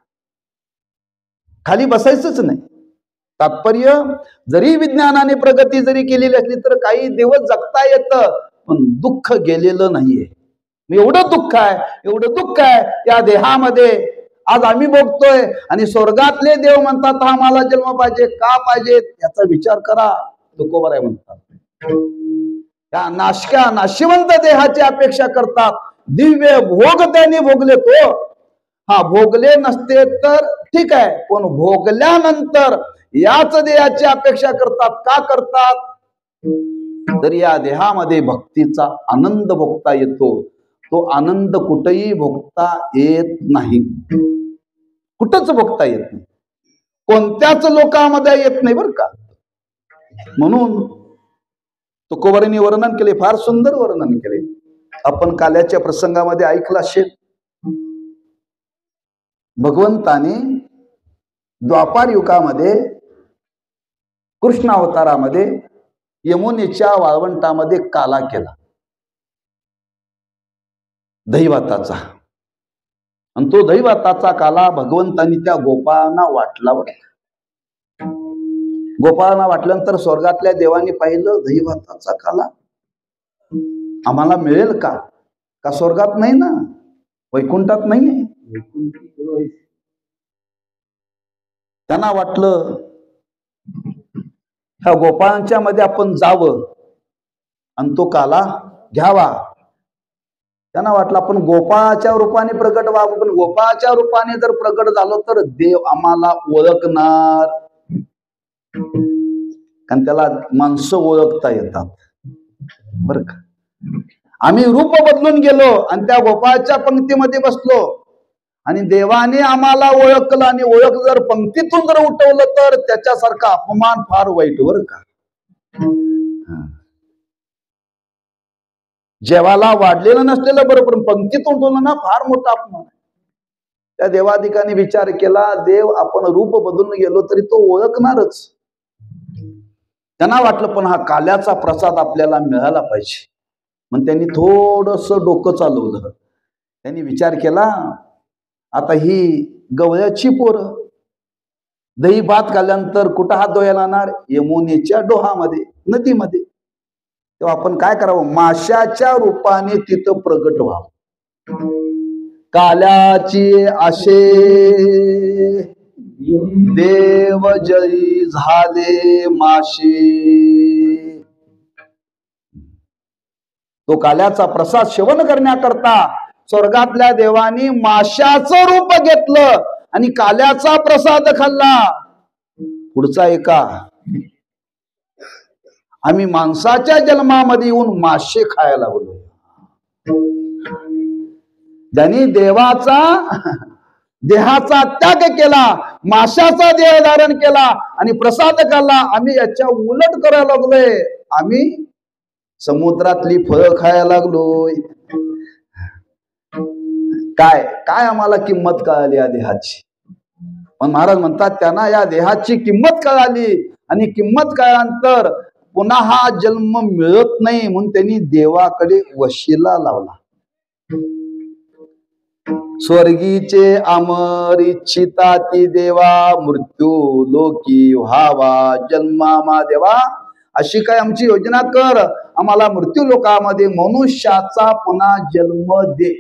खाली बसायचंच नाही. तात्पर्य, जरी विज्ञानाने प्रगती जरी केलेली असली तर काही दिवस जगता येतं, पण दुःख गेलेलं नाहीये. एवढं दुःख आहे, एवढं दुःख आहे या देहामध्ये आज आम्ही भोगतोय. आणि स्वर्गातले देव म्हणतात हा मला जन्म पाहिजे, का पाहिजे याचा विचार करा. तुकोबाराय म्हणतात त्या नाशिवंत देहाची अपेक्षा करतात. दिव्य भोग त्यांनी भोगले तो, हा भोगले नसते तर ठीक आहे, पण भोगल्यानंतर याच देहाची अपेक्षा करतात. का करतात? तर या देहामध्ये भक्तीचा आनंद भोगता येतो. तो आनंद कुठेही भोगता येत नाही, कुठंच भोगता येत नाही, कोणत्याच लोकांमध्ये येत नाही बरं का. म्हणून तुकोबारांनी वर्णन केले, फार सुंदर वर्णन केले. आपण काल्याच्या प्रसंगामध्ये ऐकलं असेल. भगवंताने द्वापार युगामध्ये कृष्ण अवतारामध्ये यमुनेच्या वाळवंटामध्ये काला केला दहीभाताचा, आणि तो दहीभाताचा काला भगवंतांनी त्या गोपाळांना वाटला. गोपाळांना वाटल्यानंतर स्वर्गातल्या देवांनी पाहिलं, दहीभाताचा काला आम्हाला मिळेल का? का स्वर्गात नाही ना, वैकुंठात नाहीये. त्यांना वाटलं ह्या गोपाळांच्या मध्ये आपण जावं आणि तो काला घ्यावा. त्यांना वाटलं आपण गोपाळाच्या रूपाने प्रगट व्हावं, पण गोपाळाच्या रूपाने जर प्रगट झालो तर देव आम्हाला ओळखणार, कारण त्याला माणसं ओळखता येतात बर का. आम्ही रूप बदलून गेलो आणि त्या गोपाळाच्या पंक्तीमध्ये बसलो आणि देवाने आम्हाला ओळखलं, आणि ओळख जर पंक्तीतून जर उठवलं तर त्याच्यासारखा अपमान फार वाईट बर का. जेवाला वाढलेलं नसलेलं बरोबर, पंक्तीतून उठवलं ना फार मोठा अपमान. त्या देवाधिकाने विचार केला, देव आपण रूप बदलून गेलो तरी तो ओळखणारच. त्यांना वाटलं पण हा काल्याचा प्रसाद आपल्याला मिळाला पाहिजे, मग त्यांनी थोडस डोकं चालवलं. त्यांनी विचार केला, आता ही गवळ्याची पोरं दही भात खाल्ल्यानंतर कुठं हात धुवायला जाणार? यमुनेच्या डोहामध्ये, नदीमध्ये. तेव्हा आपण काय करावं? माशाच्या रूपाने तिथं प्रगट व्हावं. काल्याची आशे देव जळी झाले माशे. तो काल्याचा प्रसाद सेवन करण्याकरता स्वर्गातल्या देवानी माशाचं रूप घेतलं आणि काल्याचा प्रसाद खाल्ला. पुढचा एका, आम्ही माणसाच्या जन्मामध्ये येऊन मासे खायला लागलो. ज्यांनी देवाचा देहाचा त्याग केला, माशाचा देह धारण केला आणि प्रसाद खाल्ला, आम्ही याच्या उलट करायला लागलोय. आम्ही समुद्रातली फळं खायला लागलोय. काय काय आम्हाला किंमत कळाली या देहाची. पण महाराज म्हणतात त्यांना या देहाची किंमत कळाली, आणि किंमत कळल्यानंतर पुन्हा हा जन्म मिळत नाही म्हणून त्यांनी देवाकडे वशिला लावला. स्वर्गीचे अमर इच्छिता ती देवा, मृत्यू लोकी व्हावा जन्मा देवा. अशी काय आमची योजना कर, आम्हाला मृत्यू लोकामध्ये मनुष्याचा पुन्हा जन्म दे,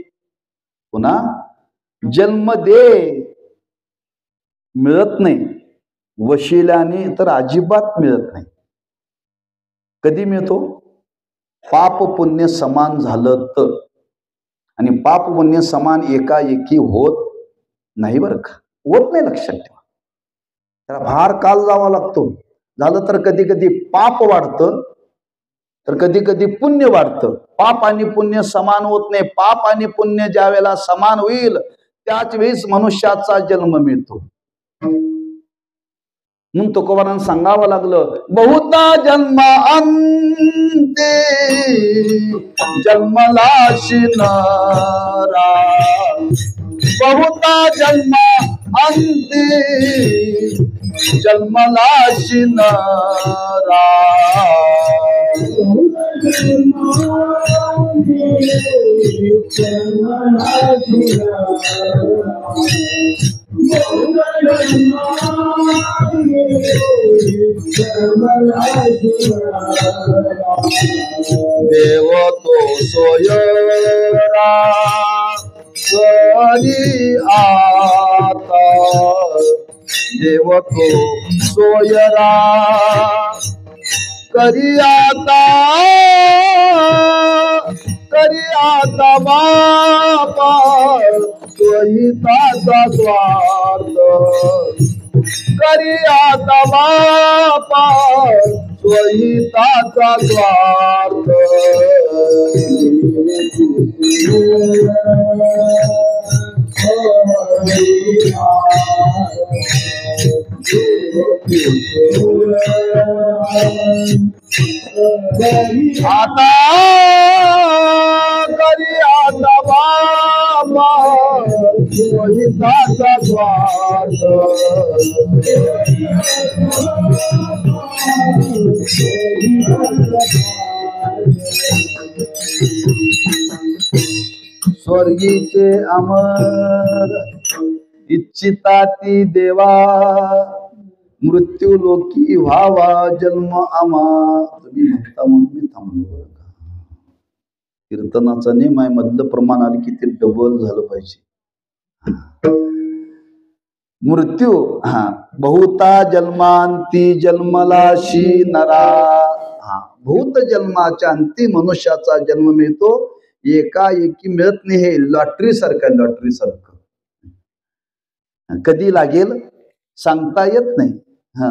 पुन्हा जन्म दे. मिळत नाही वशिल्याने तर अजिबात मिळत नाही. कधी मिळतो? पाप पुण्य समान झालं तर, आणि पाप पुण्य समान एकाएकी होत नाही बरं का, होत नाही, लक्षात ठेवा. त्याला फार काल जावा लागतो. झालं तर कधी कधी पाप वाढतं, तर कधी कधी पुण्य वाढतं. पाप आणि पुण्य समान होत नाही. पाप आणि पुण्य ज्या वेळेला समान होईल त्याच वेळेस मनुष्याचा जन्म मिळतो. म्हणून तुकोबारांना सांगावं लागलं, बहुता जन्म अंते जन्मला शिनारा, बहुता जन्म अंते जन्मला शिनारा. देव तो सोयरा करी आता, देव तो सोयरा करी आता, करी आता बापा स्वहिताचा स्वार्थ करी आता बापा स्वहिताचा स्वार्थ आता करी आता बाबा स्वहिताचा स्वार्थ स्वर्गीचे अमर इच्छिता ती देवा मृत्यू लोकी व्हावा जन्म आमा तुम्ही म्हणता म्हणून मी थांबलो. कीर्तनाचा नेम आहे मधलं प्रमाण आलं की ते डबल झालं पाहिजे. मृत्यू बहुता जन्मांती जन्मलाशी नरा भूत जन्माच्या अंती मनुष्याचा जन्म मिळतो. एकाएकी मिळत नाही. हे लॉटरी सारखं लॉटरी सारखं कधी लागेल सांगता येत नाही.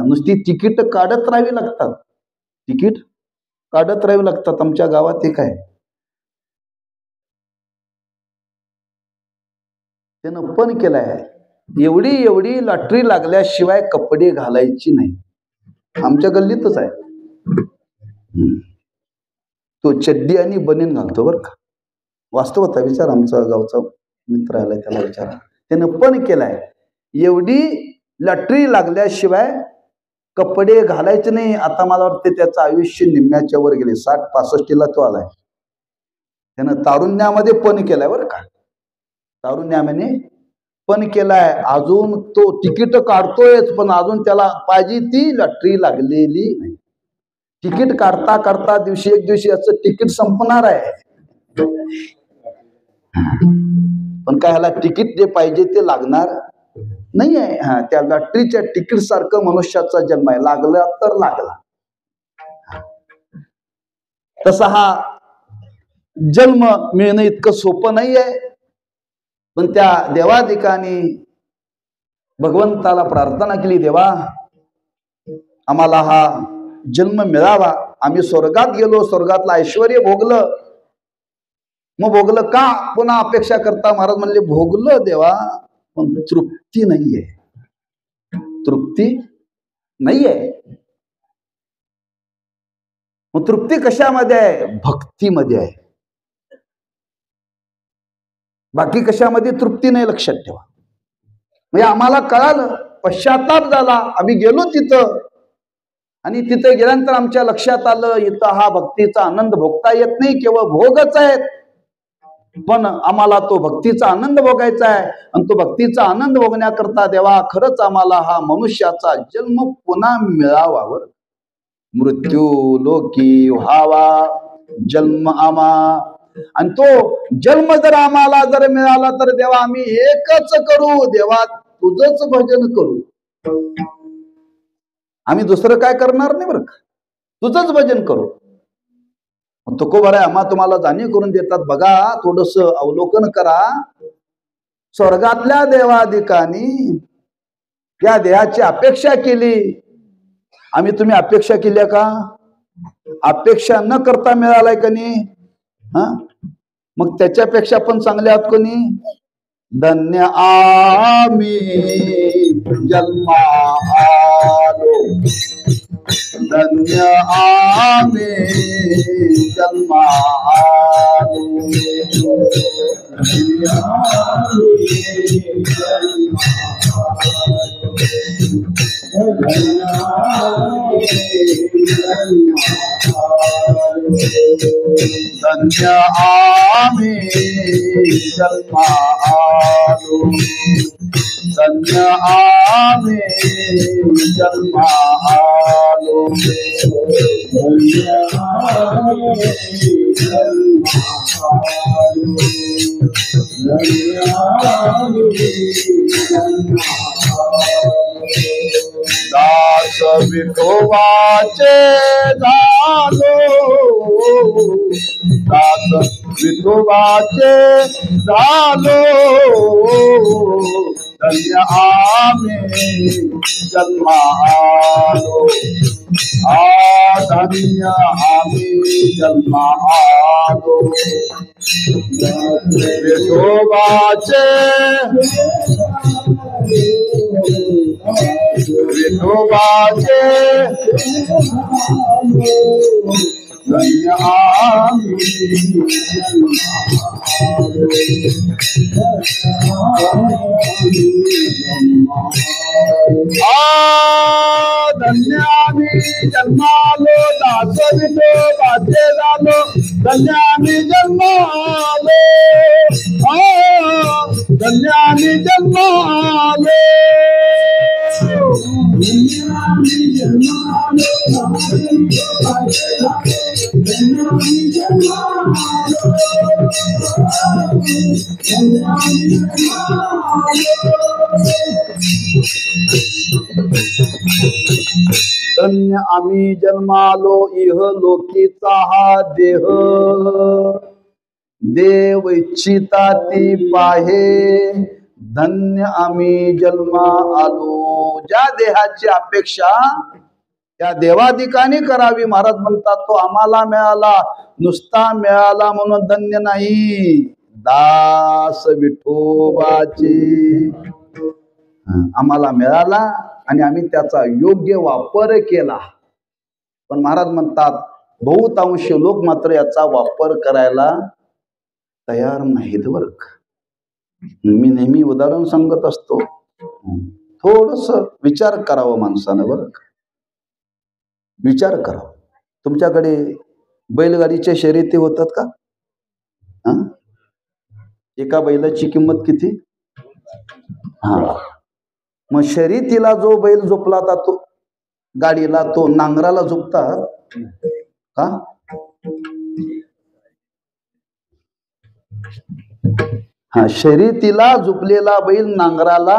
नुसती तिकीट काढत राहावी लागतात. तिकीट काढत राहावी लागतात. आमच्या गावात एक आहे त्यानं पण केलाय एवढी लॉटरी लागल्याशिवाय कपडे घालायची नाही. आमच्या गल्लीतच आहे. तो चड्डी आणि बनीन घालतो बर का. वास्तव होता विचार. आमचा गावचा मित्र आलाय त्याला विचारा. त्यानं पण केलाय एवढी लॉटरी लागल्याशिवाय कपडे घालायचे नाही. आता मला वाटते त्याचं आयुष्य निम्म्याच्या वर गेले. 60-65 तो आलाय. त्यानं तारुण्यामध्ये पण केलाय बर का. तारुण्यामध्ये पण केलाय. अजून तो तिकीट काढतोयच पण अजून त्याला पाहिजे ती लॉटरी लागलेली नाही. तिकीट काढता काढता एक दिवशी याचं तिकीट संपणार आहे. पण काय ह्याला तिकीट जे पाहिजे ते लागणार नाही आहे. त्या लॉटरीच्या तिकीट सारखं मनुष्याचा जन्म आहे. लागला तर लागला. तसा हा जन्म मिळणं इतकं सोपं नाही आहे. पण त्या देवाधिकाने भगवंताला प्रार्थना केली देवा आम्हाला हा जन्म मिळावा. आम्ही स्वर्गात गेलो स्वर्गातलं ऐश्वर्य भोगलं. मग भोगलं का पुन्हा अपेक्षा करता. महाराज म्हणले भोगलं देवा पण तृप्ती नाहीये. तृप्ती नाहीये. मग तृप्ती कशामध्ये आहे. भक्तीमध्ये आहे. बाकी कशामध्ये तृप्ती नाही. लक्षात ठेवा. म्हणजे आम्हाला कळालं पश्चाताप झाला. आम्ही गेलो तिथं आणि तिथे गेल्यानंतर आमच्या लक्षात आलं इथं हा भक्तीचा आनंद भोगता येत नाही. केवळ भोगच आहेत. पण आम्हाला तो भक्तीचा आनंद भोगायचा आहे. आणि तो भक्तीचा आनंद भोगण्याकरता देवा खरंच आम्हाला हा मनुष्याचा जन्म पुन्हा मिळावा. मृत्यू लोकी व्हावा जन्म आमा. आणि तो जन्म जर आम्हाला जर मिळाला तर देवा आम्ही एकच करू. देवा तुझंच भजन करू. आम्ही दुसरं काय करणार नाही बरं का. तुझंच भजन करू. तुकोबाराय आम्हा तुम्हाला जाणीव करून देतात. बघा थोडस अवलोकन करा. स्वर्गातल्या देवाधिकांनी त्या देहाची अपेक्षा केली. आम्ही तुम्ही अपेक्षा केल्या का. अपेक्षा न करता मिळालाय का नाही. मग त्याच्यापेक्षा पण चांगले आहात कोणी. धन्य आम्ही जन्मा आलो. धन्य आम्ही जन्मा आलो. धन्य आम्ही जन्मा आलो. धन्य आम्ही जन्मा आलो. दास विठोबाचे झालो. दास विठोबाचे झालो धन्य आम्ही जन्मालो धन्य आम्ही जन्मालो विठोबाचे विठोबाचे धन्य आम्ही धन्य आम्ही जन्मालो दास विठोबाचे झालो धन्य आम्ही जन्मालो धन्य आम्ही जन्मालो धन्य आम्ही जन्मालो इह लोकीचा हा देह देव इच्छिता ती पाहे धन्य आम्ही जन्मा आलो ज्या देहाची अपेक्षा त्या देवाधिकाने करावी महाराज म्हणतात तो आम्हाला मिळाला नुसता मिळाला म्हणून धन्य नाही दास विठोबाची आम्हाला मिळाला आणि आम्ही त्याचा योग्य वापर केला पण महाराज म्हणतात बहुतांश लोक मात्र याचा वापर करायला तयार नाहीत बरं का मी नेहमी उदाहरण सांगत असतो थोडस विचार करावं माणसानं बरं का विचार करावा तुमच्याकडे बैलगाडीच्या शर्यती होतात का एका बैलाची किंमत किती मग शर्यतीला जो बैल झोपला तो गाडीला तो नांगराला झोपतात का शर्यतीला झोपलेला बैल नांगराला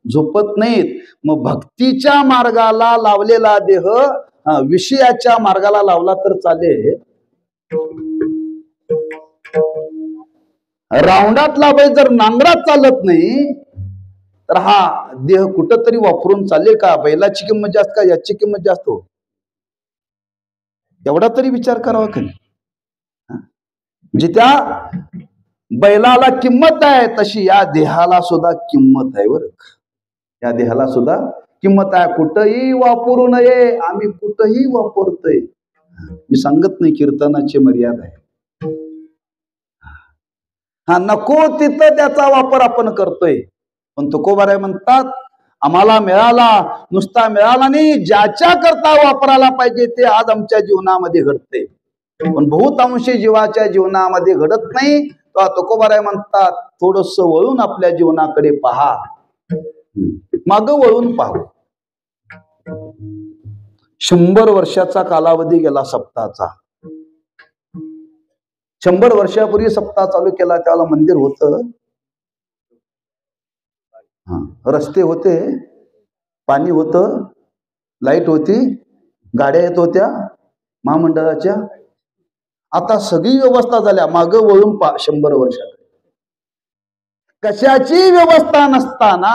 झोपत नाहीत मग भक्तीच्या मार्गाला लावलेला देह विषयाच्या मार्गाला लावला तर चालेल राऊंडातला बैल जर नांगरात चालत नाही तर हा देह कुठंतरी वापरून चालेल का बैलाची किंमत जास्त का याची किंमत जास्त हो एवढा तरी विचार करावा का म्हणजे त्या बैलाला किंमत आहे तशी या देहाला सुद्धा किंमत आहे बरं या देहाला सुद्धा किंमत आहे कुठंही वापरू नये आम्ही कुठंही वापरतोय मी सांगत नाही कीर्तनाची मर्यादा आहे नको तिथं त्याचा वापर आपण करतोय पण तुकोबाराय म्हणतात आम्हाला मिळाला नुसता मिळाला नाही ज्याच्या करता वापरायला पाहिजे ते आज आमच्या जीवनामध्ये घडते पण बहुतांशी जीवाच्या जीवनामध्ये घडत नाही तो तुकोबाराय म्हणतात थोडस वळून आपल्या जीवनाकडे पहा माग वळून पाहू 100 वर्षाचा कालावधी गेला सप्ताहाचा 100 वर्षापूर्वी सप्ताह चालू केला त्याला मंदिर होतं रस्ते होते पाणी होतं लाईट होती गाड्या येत होत्या महामंडळाच्या आता सगळी व्यवस्था झाल्या मागं वळून 100 वर्षात कशाची व्यवस्था नसताना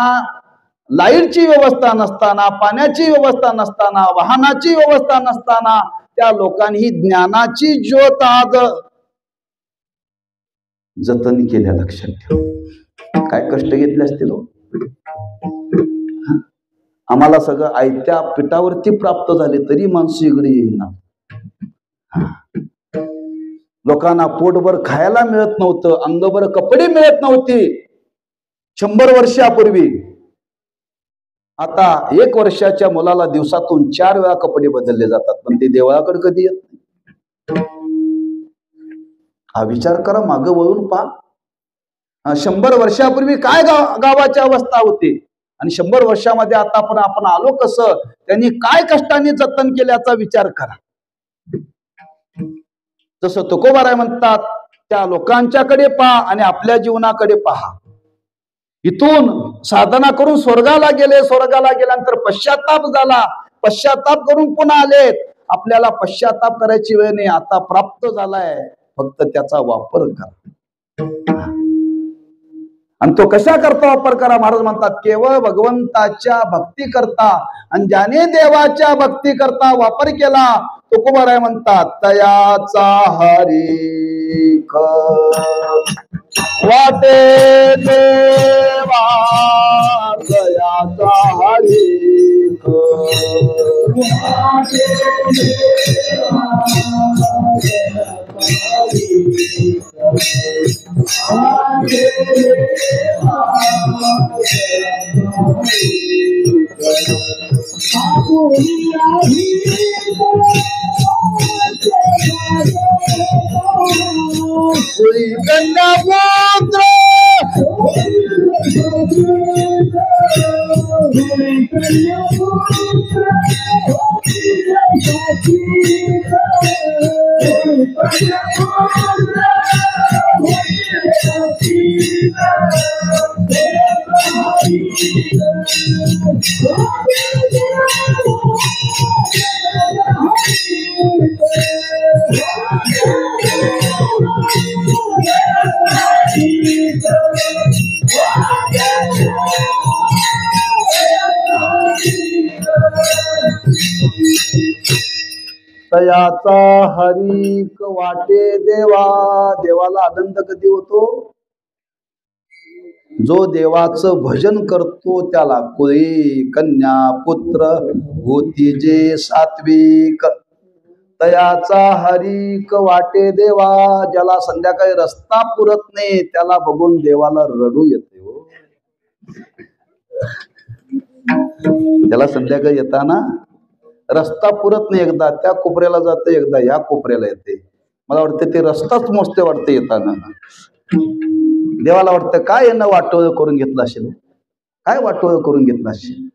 लाईटची व्यवस्था नसताना पाण्याची व्यवस्था नसताना वाहनाची व्यवस्था नसताना त्या लोकांनी ज्ञानाची ज्योत आज जतन केल्या लक्षात ठेव काय कष्ट घेतले असतील आम्हाला सगळं आयत्या पिठावरती प्राप्त झाले तरी माणसं इकडे येईना लोकांना पोटभर खायला मिळत नव्हतं अंगभर कपडे मिळत नव्हते 100 वर्षापूर्वी आता 1 वर्षाच्या मुलाला दिवसातून 4 वेळा कपडे बदलले जातात पण ते देवळाकडे कधी येत नाही हा विचार करा मागं वळून पहा 100 वर्षापूर्वी काय गावाची अवस्था होती आणि 100 वर्षामध्ये आता आपण आलो कसं त्यांनी काय कष्टाने जतन केल्याचा विचार करा जसं तुकोबाराय म्हणतात त्या लोकांच्याकडे पहा आणि आपल्या जीवनाकडे पहा इथून साधना करून स्वर्गाला गेले स्वर्गाला गेल्यानंतर पश्चाताप झाला पश्चाताप करून पुन्हा आलेत आपल्याला पश्चाताप करायची वेळ नाही, आता प्राप्त झालाय, फक्त त्याचा वापर करा. आणि तो कशा करता वापर करा? महाराज म्हणतात केवळ भगवंताच्या भक्ती करता, आणि ज्याने देवाच्या भक्ती करता वापर केला तुकोबाराय म्हणतात तयाचा हरी वाटे देवा, तयाचा हरी वाटे गंगा पुत्र तयाचा हरिक वाटे देवा. देवाला आनंद कधी होतो? जो देवाचं भजन करतो त्याला. कुळी कन्या पुत्र होती जे सात्विक, तयाचा हरिक वाटे देवा. ज्याला संध्याकाळी रस्ता पुरत नाही त्याला बघून देवाला रडू येते हो. त्याला संध्याकाळी येताना रस्ता पुरत नाही, एकदा त्या कोपऱ्याला जाते, एकदा या कोपऱ्याला येते. मला वाटतं ते रस्ताच मोजते वाटते येताना. देवाला वाटतं काय यांना वाटोळ करून घेतलं असेल, काय वाटोळ करून घेतलं असेल.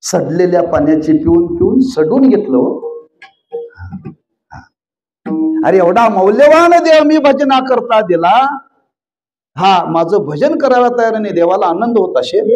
सडलेल्या पाण्याची पिऊन पिऊन सडून घेतलं हो. अरे एवढा मौल्यवान देव मी भजना करता दिला, हा माझं भजन करायला तयार नाही, देवाला आनंद होत असेल.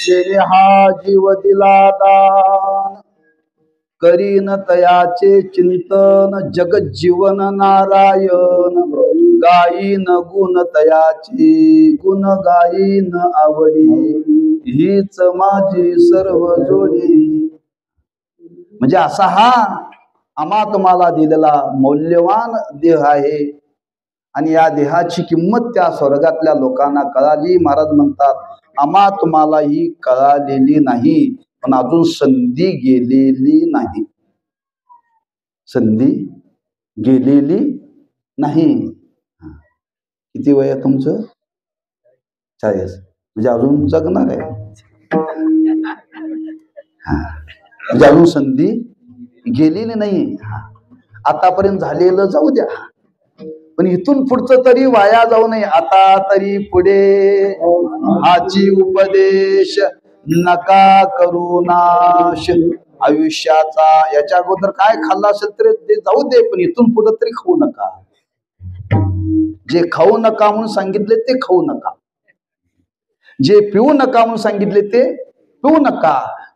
जेणे हा जीव दिला दान, करीन तयाचे चिंतन, जगज्जीवन नारायण. गायीन गुण तयाची, गुण गायीन आवडी, हीच माझी सर्व जोडी. म्हणजे असा हा आम्हा तुम्हाला दिलेला मौल्यवान देह आहे, आणि या देहाची किंमत त्या स्वर्गातल्या लोकांना कळाली. महाराज म्हणतात आम्हा तुम्हाला ही कळालेली नाही, पण अजून संधी गेलेली नाही, संधी गेलेली नाही. किती वय आहे तुमचं? 40 म्हणजे अजून जगणार आहे. म्हणजे अजून संधी गेलेली नाही. आतापर्यंत झालेलं जाऊ द्या, पण इथून पुढचं तरी वाया जाऊ नये. आता तरी पुढे हाची उपदेश नका करू नाश आयुष्याचा. याच्या अगोदर काय खाल्लं असेल तरी ते जाऊ दे, पण इथून पुढे तरी खाऊ नका. जे खाऊ नका म्हणून सांगितले ते खाऊ नका, जे पिऊ नका म्हणून सांगितले ते पिऊ नका,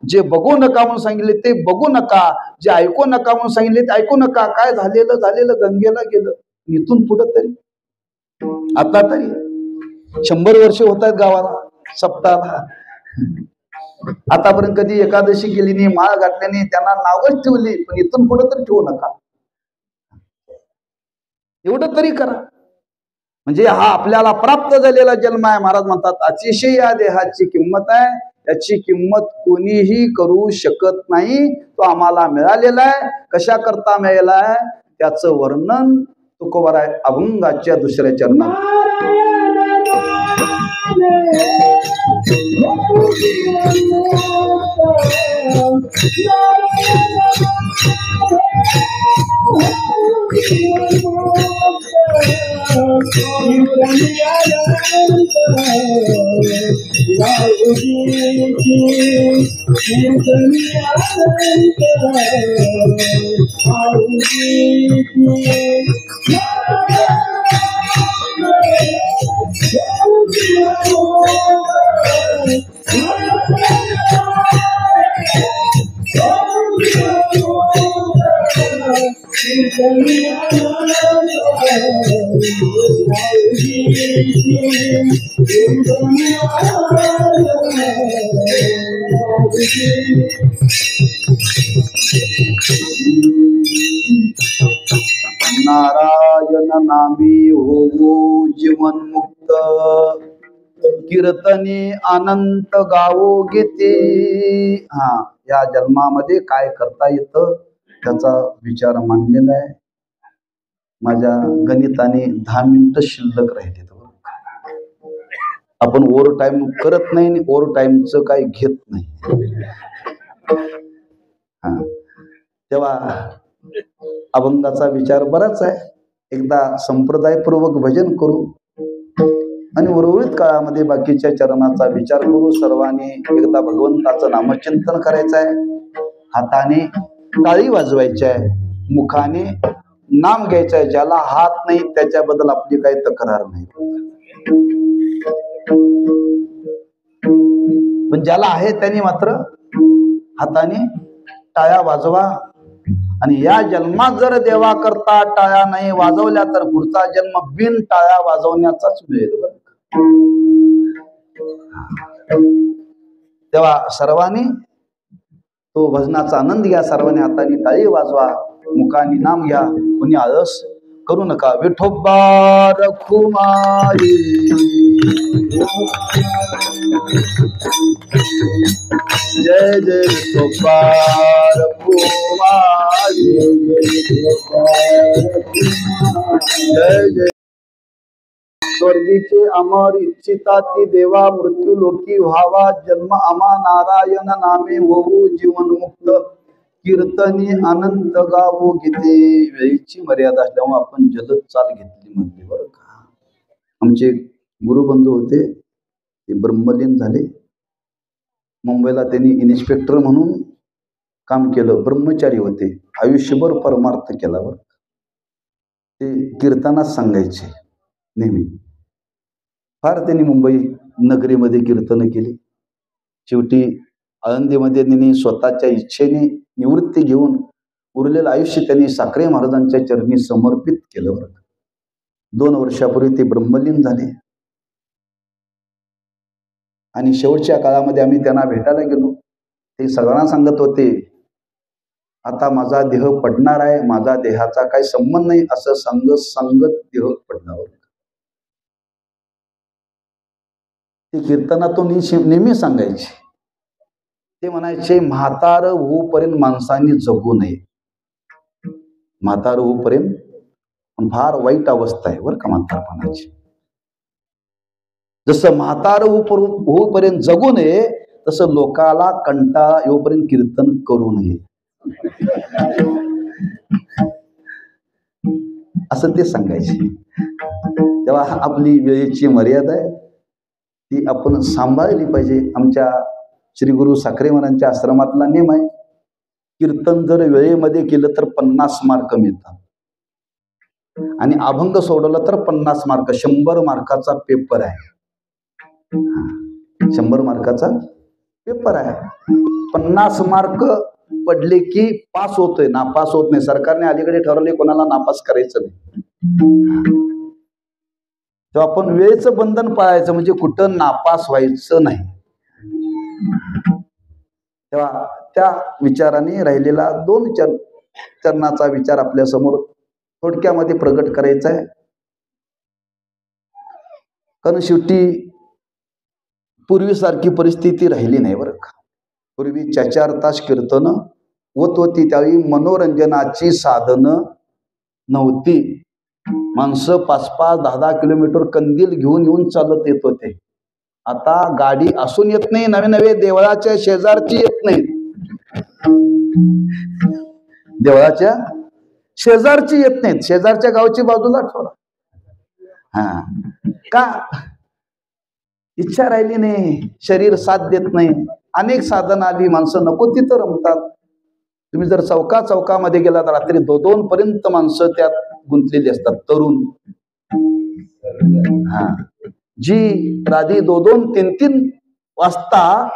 जे बघू नका म्हणून सांगितले ते बघू नका, जे ऐकू नका म्हणून सांगितले ते ऐकू नका. काय झालेलं झालेलं, गंगेला गेलं. इथून पुढे तरी आता तरी 100 वर्ष होत आहेत गावाला, सप्ताहाला. आतापर्यंत कधी एकादशी केली नाही, माळ घातल्याने त्यांना नावच ठेवली, पण इथून पुढे तरी ठेवू नका. एवढं तरी करा. म्हणजे हा आपल्याला प्राप्त झालेला जन्म आहे. महाराज म्हणतात अतिशय या देहाची किंमत आहे, याची किंमत कोणीही करू शकत नाही. तो आम्हाला मिळालेला आहे. कशा करता मिळालेला आहे त्याचं वर्णन तुकोबाराय अभंगाच्या 2ऱ्या चरणात. नारायण नामी होवो जीवन मुक्त, कीर्तनी अनंत गावो गीते. या जन्मामध्ये काय करता येतं त्याचा विचार मांडलेला आहे. माझ्या गणिताने 10 मिनिटं शिल्लक राहिले. आपण ओव्हर टाइम करत नाही, ओव्हर टाइमचं काही घेत नाही. तेव्हा अभंगाचा विचार बराच आहे. एकदा संप्रदायपूर्वक भजन करू आणि उर्वरित काळामध्ये बाकीच्या चरणाचा विचार करू. सर्वांनी एकदा भगवंताचं नामचिंतन करायचं आहे. हाताने टाळी वाजवायची आहे, मुखाने नाम घ्यायचं आहे. ज्याला हात नाही त्याच्याबद्दल आपली काही तक्रार नाही, पण ज्याला आहे त्यांनी मात्र हाताने टाळ्या वाजवा. आणि या जन्मात जर देवा करता टाळ्या नाही वाजवल्या तर पुढचा जन्म बिन टाळ्या वाजवण्याचाच मिळेल. तेव्हा सर्वांनी तो भजनाचा आनंद घ्या. सर्वांनी हाताने टाळी वाजवा, मुखाने नाम घ्या, कोणी आळस करू नका. विठोबा रखुमाई, जय जय विठोबा रखुमाई, जय जय. स्वर्गीचे अमर इच्छिता ती देवा, मृत्यू लोकी व्हावा जन्म आम्हा. नारायण नामे होऊ जीवन मुक्त, कीर्तनी अनंत गावो गीते. वेळीची मर्यादा असल्यामुळे आपण जलद चाल घेतली म्हणते बरं का. आमचे गुरुबंधू होते, ते ब्रह्मलीन झाले. मुंबईला त्यांनी इन्स्पेक्टर म्हणून काम केलं. ब्रह्मचारी होते, आयुष्यभर परमार्थ केला बरं. ते कीर्तनात सांगायचे नेहमी. फार त्यांनी मुंबई नगरीमध्ये कीर्तन केली. शेवटी आळंदीमध्ये त्यांनी स्वतःच्या इच्छेने निवृत्ती घेऊन उरलेलं आयुष्य त्यांनी साखरे महाराजांच्या चरणी समर्पित केलं बरं. 2 वर्षापूर्वी ते ब्रह्मलीन झाले. आणि शेवटच्या काळामध्ये आम्ही त्यांना भेटायला गेलो. ते सगळ्यांना सांगत होते, आता माझा देह पडणार आहे, माझा देहाचा काही संबंध नाही असं सांगत देह पडणार. ते कीर्तनातून नेहमी सांगायचे. ते म्हणायचे म्हातार होऊपर्यंत माणसांनी जगू नये. म्हातार होऊपर्यंत फार वाईट अवस्था आहे बरं का म्हातारपणाची. जसं म्हातार होईपर्यंत जगू नये, तसं लोकाला कंटाळा येऊपर्यंत कीर्तन करू नये, असं ते सांगायचे. तेव्हा आपली वेळेची मर्यादा आहे, ती आपण सांभाळली पाहिजे. आमच्या श्री गुरु साखरे महाराजांच्या आश्रमातला नियम आहे, कीर्तन जर वेळेमध्ये केलं तर 50 मार्क मिळतात, आणि अभंग सोडवलं तर 50 मार्क. 100 मार्काचा पेपर आहे. 100 मार्काचा पेपर आहे. 50 मार्क पडले की पास होतोय, नापास होत नाही. सरकारने अलीकडे ठरवले कोणाला नापास करायचं नाही. तेव्हा आपण वेळेचं बंधन पाळायचं, म्हणजे कुठं नापास व्हायचं नाही. तेव्हा त्या विचाराने राहिलेला 2 चरणाचा विचार आपल्या समोर थोडक्यामध्ये प्रगट करायचा आहे. कारण शेवटी पूर्वीसारखी परिस्थिती राहिली नाही बरं का. पूर्वी 4-4 तास कीर्तन होत होती. त्यावेळी मनोरंजनाची साधनं नव्हती. माणसं 5-5, 10-10 किलोमीटर कंदील घेऊन येऊन चालत येत होते. आता गाडी असून येत नाही, नवे नवे देवळाच्या शेजारची येत नाहीत, देवळाच्या शेजारची येत नाहीत, शेजारच्या गावची बाजूला ठेवला. का? इच्छा राहिली नाही, शरीर साथ देत नाही. अनेक साधन आली, माणसं नको तिथं रमतात. तुम्ही जर चौकामध्ये गेला तर रात्री 2-2 पर्यंत माणसं त्यात गुंतलेली असतात, तरुण. जी रात्री 2-2, 3-3 वाजता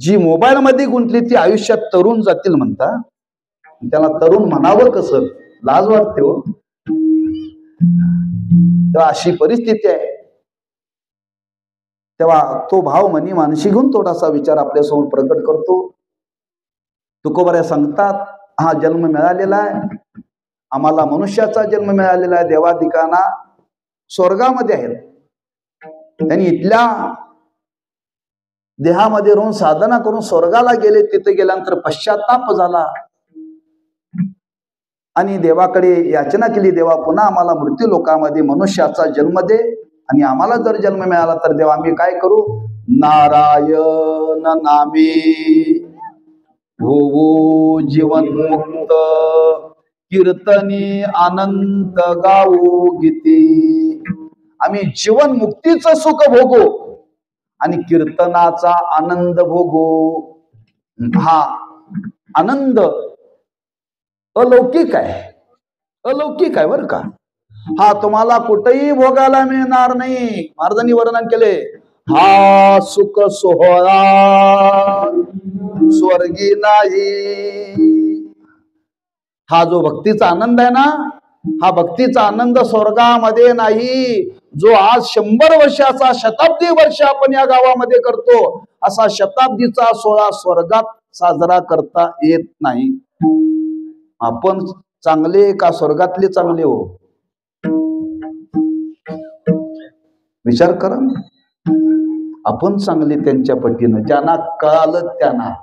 जी मोबाईल मध्ये गुंतली ती आयुष्यात तरुण जातील म्हणता. त्याला तरुण म्हणावं कसं, लाज वाटते हो. तेव्हा अशी परिस्थिती आहे. तेव्हा तो भाव मनी मानशी घेऊन थोडासा विचार आपल्यासमोर प्रकट करतो. तुकोबऱ्या सांगतात, हा जन्म मिळालेला आहे आम्हाला, मनुष्याचा जन्म मिळालेला आहे. देवादिकांना स्वर्गामध्ये आहेत, त्यांनी इथल्या देहामध्ये राहून साधना करून स्वर्गाला गेले. तिथे गेल्यानंतर पश्चाताप झाला आणि देवाकडे याचना केली, देवा पुन्हा आम्हाला मृत्यू लोकामध्ये मनुष्याचा जन्म दे, आणि आम्हाला जर जन्म मिळाला तर देवा आम्ही काय करू? नारायण नामे होवो जीवन मुक्त, कीर्तनी आनंद गावो गीती. आम्ही जीवन मुक्तीचं सुख भोगू आणि कीर्तनाचा आनंद भोगू. हा आनंद अलौकिक आहे, अलौकिक आहे बरं का. हा तुम्हाला कुठेही भोगायला मिळणार नाही. महाराजांनी वर्णन केले, हा सुख सोहळा स्वर्गी नाही. हा जो भक्तीचा आनंद आहे ना, हा भक्तीचा आनंद स्वर्गामध्ये नाही. जो आज 100 वर्षाचा, शताब्दी वर्ष आपण या गावामध्ये करतो, असा शताब्दीचा सोहळा स्वर्गात साजरा करता येत नाही. आपण चांगले का स्वर्गातले चांगले हो? विचार करा. आपण चांगले त्यांच्या पटीनं, ज्यांना कळालं त्यांना.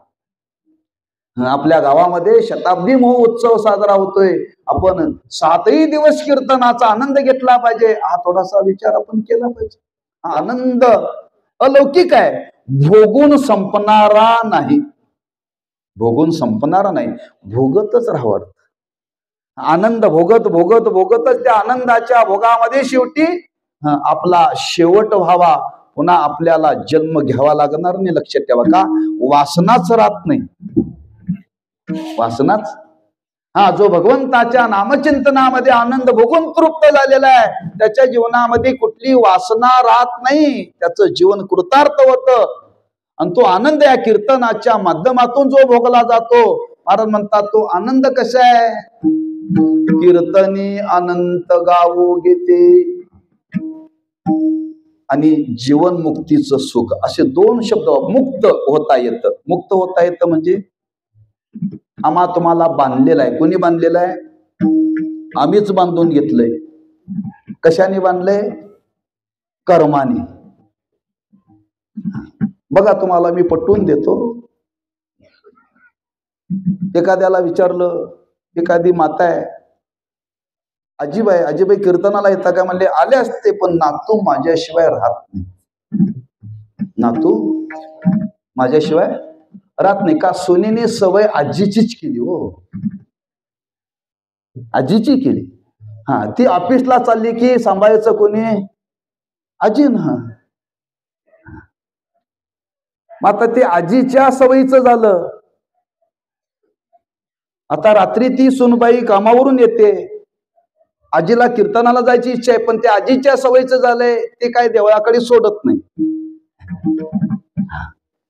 आपल्या गावामध्ये शताब्दी महोत्सव साजरा होतोय, आपण 7ही दिवस कीर्तनाचा आनंद घेतला पाहिजे. हा थोडासा विचार आपण केला पाहिजे. हा आनंद अलौकिक आहे, भोगून संपणारा नाही. भोगून संपणारा नाही, भोगतच राहावं. आनंद भोगत भोगत भोगतच त्या आनंदाच्या भोगामध्ये शेवटी आपला शेवट व्हावा. पुन्हा आपल्याला जन्म घ्यावा लागणार नाही. लक्षात ठेवा, का? वासनाच राहत नाही, वासनाच. जो भगवंताच्या नामचिंतनामध्ये आनंद भोगून तृप्त झालेला आहे, त्याच्या जीवनामध्ये कुठली वासना राहत नाही. त्याचं जीवन कृतार्थ होतं, आणि तो आनंद या कीर्तनाच्या माध्यमातून जो भोगला जातो. महाराज म्हणतात, तो आनंद कसा आहे? कीर्तनी अनंत गावो गीते आणि जीवन मुक्तीचं सुख, असे 2 शब्द. मुक्त होता येतं. मुक्त होता येतं म्हणजे आम्हा तुम्हाला बांधलेला आहे. कोणी बांधलेला आहे? आम्हीच बांधून घेतलंय. कशाने बांधलंय? कर्माने. बघा, तुम्हाला मी पटवून देतो. एखाद्याला विचारलं, एखादी माता आहे, आजीबाई कीर्तनाला येता का म्हणले, आले असते पण नातू माझ्याशिवाय राहत नाही. नातू माझ्याशिवाय राहत नाही. का सोनीने सवय आजीचीच केली हो, आजीची केली. हा, ती ऑफिसला चालली की सांभाळायचं कोणी? आजी ना. मग आता ते आजीच्या सवयीचं झालं. आता रात्री ती सुनबाई कामावरून येते, आजीला कीर्तनाला जायची इच्छा आहे, पण ते आजीच्या सवयीचं झालंय, ते काय देवळाकडे सोडत नाही.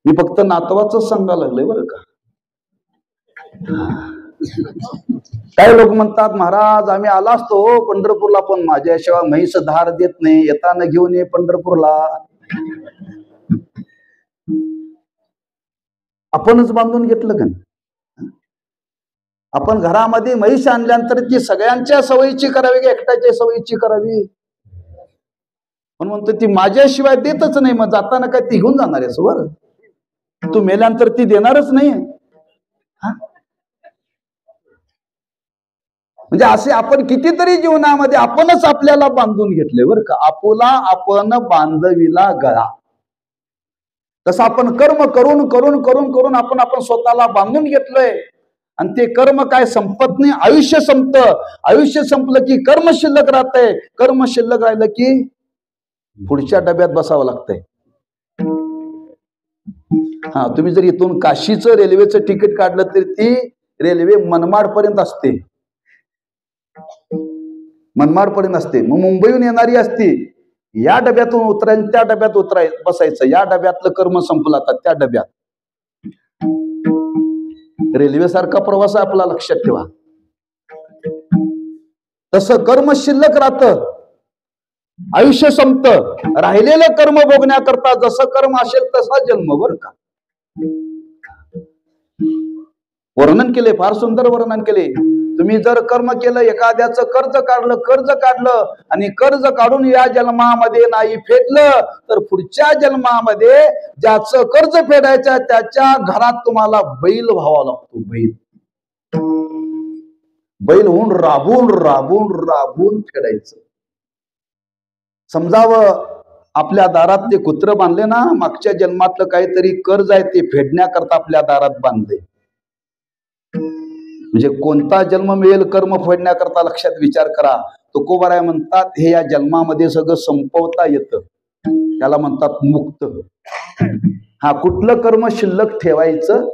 मी फक्त नातवाच सांगायला लागलंय बरं का. काही लोक म्हणतात, महाराज आम्ही आला असतो पंढरपूरला, पण माझ्याशिवाय म्हैस धार देत नाही, येताना घेऊन ये पंढरपूरला. आपणच बांधून घेतलं का नाही? आपण घरामध्ये म्हैस आणल्यानंतर ती सगळ्यांच्या सवयीची करावी की एकट्याच्या सवयीची करावी? पण म्हणतो ती माझ्याशिवाय देतच नाही, मग जाताना काय ती घेऊन जाणार आहेस वर? तू मेल्यानंतर ती देणारच नाही. म्हणजे असे आपण कितीतरी जीवनामध्ये आपणच आपल्याला बांधून घेतले बरं का. आपुला आपण बांधविला गळा. तसं आपण कर्म करून करून करून करून आपण स्वतःला बांधून घेतलोय, आणि ते कर्म काय संपत नाही. आयुष्य संपतं. आयुष्य संपलं की कर्म शिल्लक राहतंय. कर्म शिल्लक राहिलं की पुढच्या डब्यात बसावं लागतंय. हा, तुम्ही जर इथून काशीचं रेल्वेचं तिकीट काढलं तर ती रेल्वे मनमाड पर्यंत असते. मनमाड पर्यंत असते. मग मुंबईहून येणारी असती, या डब्यातून उतरायचं, त्या डब्यात बसायचं. या डब्यातलं कर्म संपलं, आता त्या डब्यात. रेल्वे सारखा प्रवास आहे आपला, लक्षात ठेवा. तसं कर्म शिल्लक राहतं, आयुष्य संपतं. राहिलेलं कर्म भोगण्याकरता जसं कर्म असेल तसा जन्म बरं का. वर्णन केले, फार सुंदर वर्णन केले. तुम्ही जर कर्म केलं, एखाद्याचं कर्ज काढलं आणि कर्ज काढून या जन्मामध्ये नाही फेडलं, तर पुढच्या जन्मामध्ये ज्याचं कर्ज फेडायचं त्याच्या घरात तुम्हाला बैल व्हावा लागतो. बैल होऊन राबून राबून राबून फेडायचं. समजावं, आपल्या दारात ते कुत्र बांधले ना, मागच्या जन्मातलं काहीतरी कर्ज आहे ते फेडण्याकरता आपल्या दारात बांधले. म्हणजे कोणता जन्म मिळेल कर्म फेडण्याकरता, लक्षात विचार करा. तुकोबाराय म्हणतात, हे या जन्मामध्ये सगळं संपवता येतं, त्याला म्हणतात मुक्त. हा, कुठलं कर्म शिल्लक ठेवायचं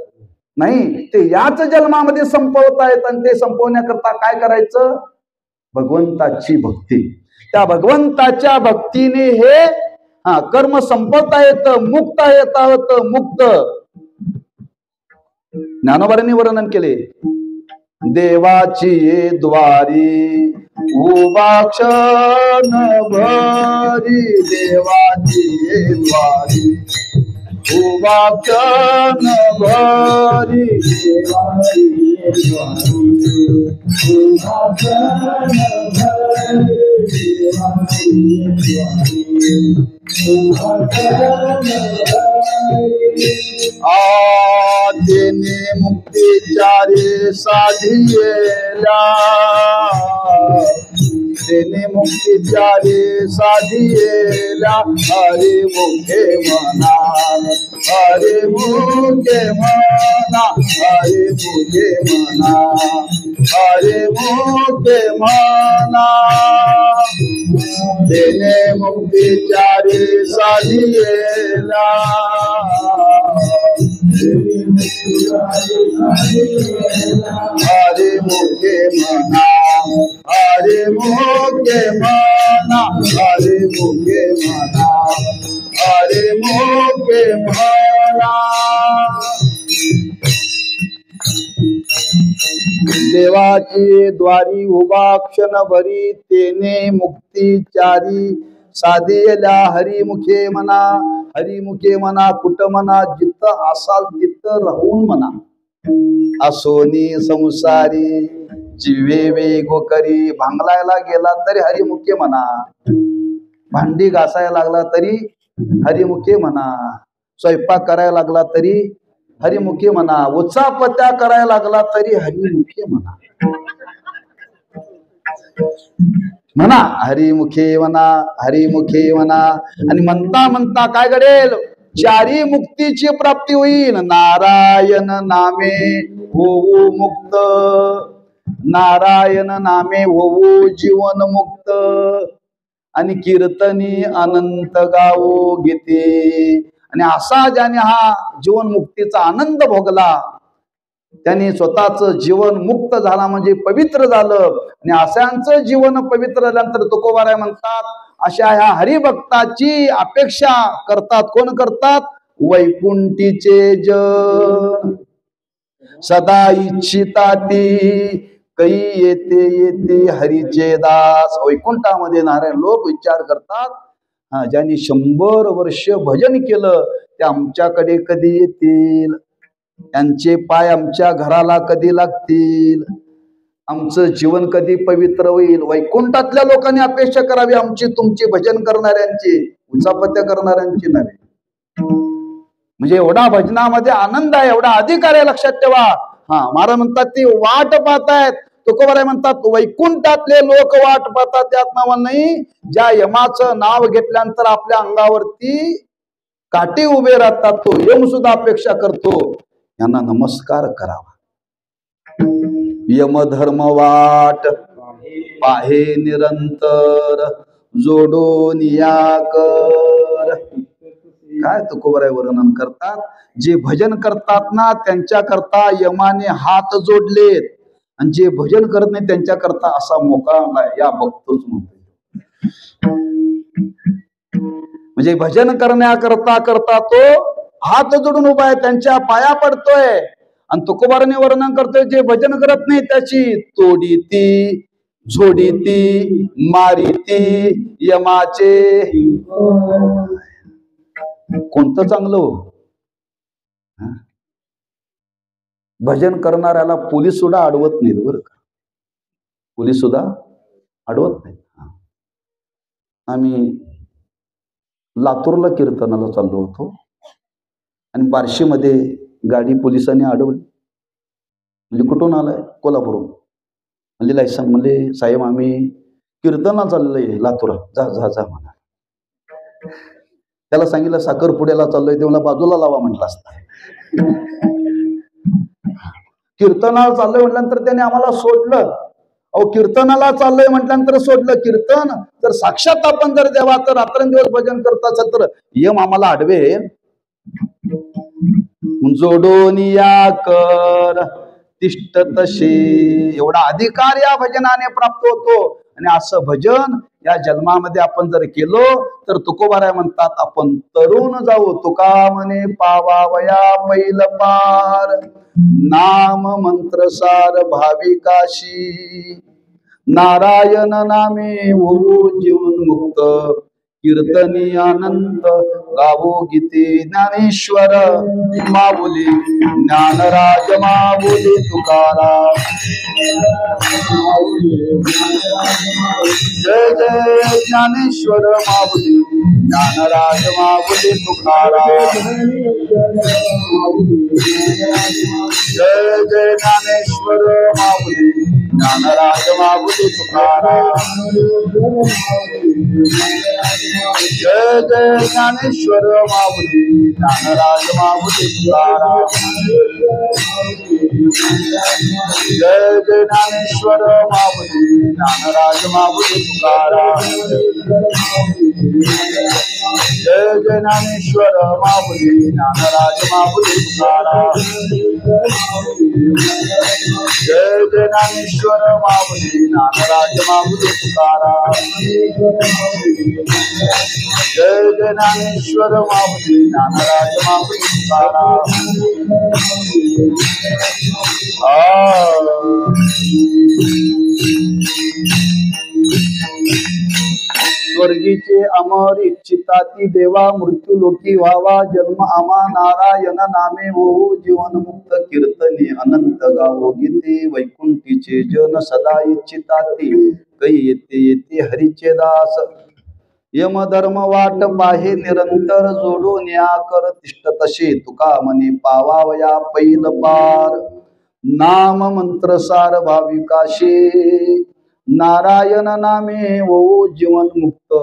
नाही, ते याच जन्मामध्ये संपवता येत. आणि ते संपवण्याकरता काय करायचं? भगवंताची भक्ती. त्या भगवंताच्या भक्तीने हे कर्म संपवता येतं, मुक्त येता होतं. मुक्त ज्ञानोबांनी वर्णन केले. देवाची द्वारी उभा क्षण भरी, देवाची द्वारी उभा क्षण भरी, देवाची द्वारी उभा क्षण भरी, देवाची द्वारी उभा क्षण भरी. तेने मुक्तीचारे साधियेला, तेने मुक्तीचारे साधियेला, हरे मुखे मना, हरे मुखे मना, हरे मुखे मना, हरे मुखे मना. तेने मुक्तीचारे साधियेला, हरे मुखे मना, हरे मुखे मना, हरे मुखे मना, हरे मुखे मना. देवाची द्वारी उभा क्षण भरी, तेने मुक्तीचारी साधियेला, हरिमुखे म्हणा. हरिमुखे म्हणा कुठं म्हणा? जिथं असाल तिथं राहून म्हणा. असोनी संसारी जीवे वेगो करी, भांगलायला गेला तरी हरिमुखे म्हणा, भांडी घासायला लागला तरी हरिमुखे म्हणा, स्वयंपाक करायला लागला तरी हरिमुखे म्हणा, उचापत्या करायला लागला तरी हरिमुखे म्हणा. म्हणा हरिमुखे म्हणा, हरिमुखे म्हणा. आणि म्हणता म्हणता काय घडेल? चारी मुक्तीची प्राप्ती होईल. नारायण नामे होऊ मुक्त, नारायण नामे होऊ जीवन मुक्त. आणि कीर्तनी अनंत गावो गीते. आणि असा ज्याने हा जीवन मुक्तीचा आनंद भोगला, त्याने स्वतःच जीवन मुक्त झाला म्हणजे पवित्र झालं. आणि अशांचं जीवन पवित्र झाल्यानंतर तुकोबाराय म्हणतात, अशा ह्या हरिभक्ताची अपेक्षा करतात. कोण करतात? वैकुंठीचे जन. सदा इच्छिता ती कै येते येते हरीचे दास. वैकुंठामध्ये नारायण लोक विचार करतात, हा ज्यांनी 100 वर्ष भजन केलं ते आमच्याकडे कधी येतील, त्यांचे पाय आमच्या घराला कधी लागतील, आमचं जीवन कधी पवित्र होईल. वैकुंठातल्या लोकांनी अपेक्षा करावी आमची, तुमची भजन करणाऱ्यांची, उचापत्या करणाऱ्यांची नव्हे. म्हणजे एवढा भजनामध्ये आनंद आहे, एवढा अधिकार आहे, लक्षात ठेवा. हा महाराज म्हणतात ती वाट पाहतायत. तुकोबाराय म्हणतात वैकुंठातले लोक वाट पाहतात. त्यात नाव नाही, ज्या यमाचं नाव घेतल्यानंतर आपल्या अंगावरती काटे उभे राहतात, तो यम सुद्धा अपेक्षा करतो यांना नमस्कार करावा. यमधर्म वाट पाहे निरंतर, जोडून या कर. काय तुकोबाराय वर्णन करतात? जे भजन करतात ना त्यांच्या करता यमाने हात जोडलेत, आणि जे भजन करत नाही त्यांच्या करता असा मोकळा या बघतोच म्हणतो. म्हणजे भजन करण्याकरता करता तो हात जोडून उभा आहे, त्यांच्या पाया पडतोय. आणि तुकोबाराने वर्णन करतोय जे भजन करत नाही त्याची तोडी ती, झोडी ती, मारी ती यमाचे. कोणतं चांगलं हो? भजन करणाऱ्याला पोलीस सुद्धा अडवत नाहीत बरं का, पोलीस सुद्धा अडवत नाहीत. आम्ही लातूरला कीर्तनाला चाललो होतो आणि बार्शीमध्ये गाडी पोलिसांनी अडवली. म्हणजे कुठून आलाय? कोल्हापूरहून. म्हणजे लायसन. म्हणजे साहेब आम्ही कीर्तनाला चाललोय लातूर. जा जा जा म्हणा. त्याला सांगितलं साखरपुड्याला चाललोय, ते मला बाजूला लावा म्हटलं असतं. कीर्तनाला चाललोय म्हटल्यानंतर त्याने आम्हाला सोडलं. अहो कीर्तनाला चाललोय म्हटल्यानंतर सोडलं. कीर्तन जर साक्षात आपण जर देवा तर रात्रंदिवस भजन करत असेल तर यम आम्हाला अडवे. जोडून या कर तिष्ठ तसे. एवढा अधिकार या भजनाने प्राप्त होतो. आणि असं भजन या जन्मामध्ये आपण जर केलो तर तुकोबाराय म्हणतात आपण तरुण जाऊ. तुका म्हणे पावावया पैल पार, नाम मंत्र सार भाविकाशी. नारायण नामे होऊ जीवन मुक्त, कीर्तनी आनंद गावो गीते. ज्ञानेश्वर माऊली, ज्ञानराज माऊली तुकाराम. जय जय ज्ञानेश्वर माऊली, ज्ञानराज माऊली तुकाराम. जय जय ज्ञानेश्वर माऊली, ज्ञानराज माऊली तुकाराम. जय जय ज्ञानेश्वर माऊली, ज्ञानराज माऊली तुकाराम. जय जय ज्ञानेश्वर माऊली, ज्ञानराज माऊली तुकाराम. जय जय ज्ञानेश्वर माऊली, ज्ञानराज माऊली तुकाराम. जय जय ज्ञानेश्वर माऊली, ज्ञानराज माऊली तुकाराम. जय जय ज्ञानेश्वर माऊली, ज्ञानराज माऊली तुकाराम. स्वर्गीचे अमर इच्छिता ती देवा, मृत्यू लोकी व्हावा जन्म आमा. नारायण नामे होऊ जीवन मुक्त, कीर्तने अनंत गावो गीते. वैकुंठीचे जन सदा इच्छिता ती कै येते येते हरीचे दास. यमधर्म वाट पाहे निरंतर, जोडून या कर तिष्ठ तसे. तुका म्हणे पावावया पैल पार, नाम मंत्र सार भाविकाशे. नारायण नामे ओ जीवन मुक्त,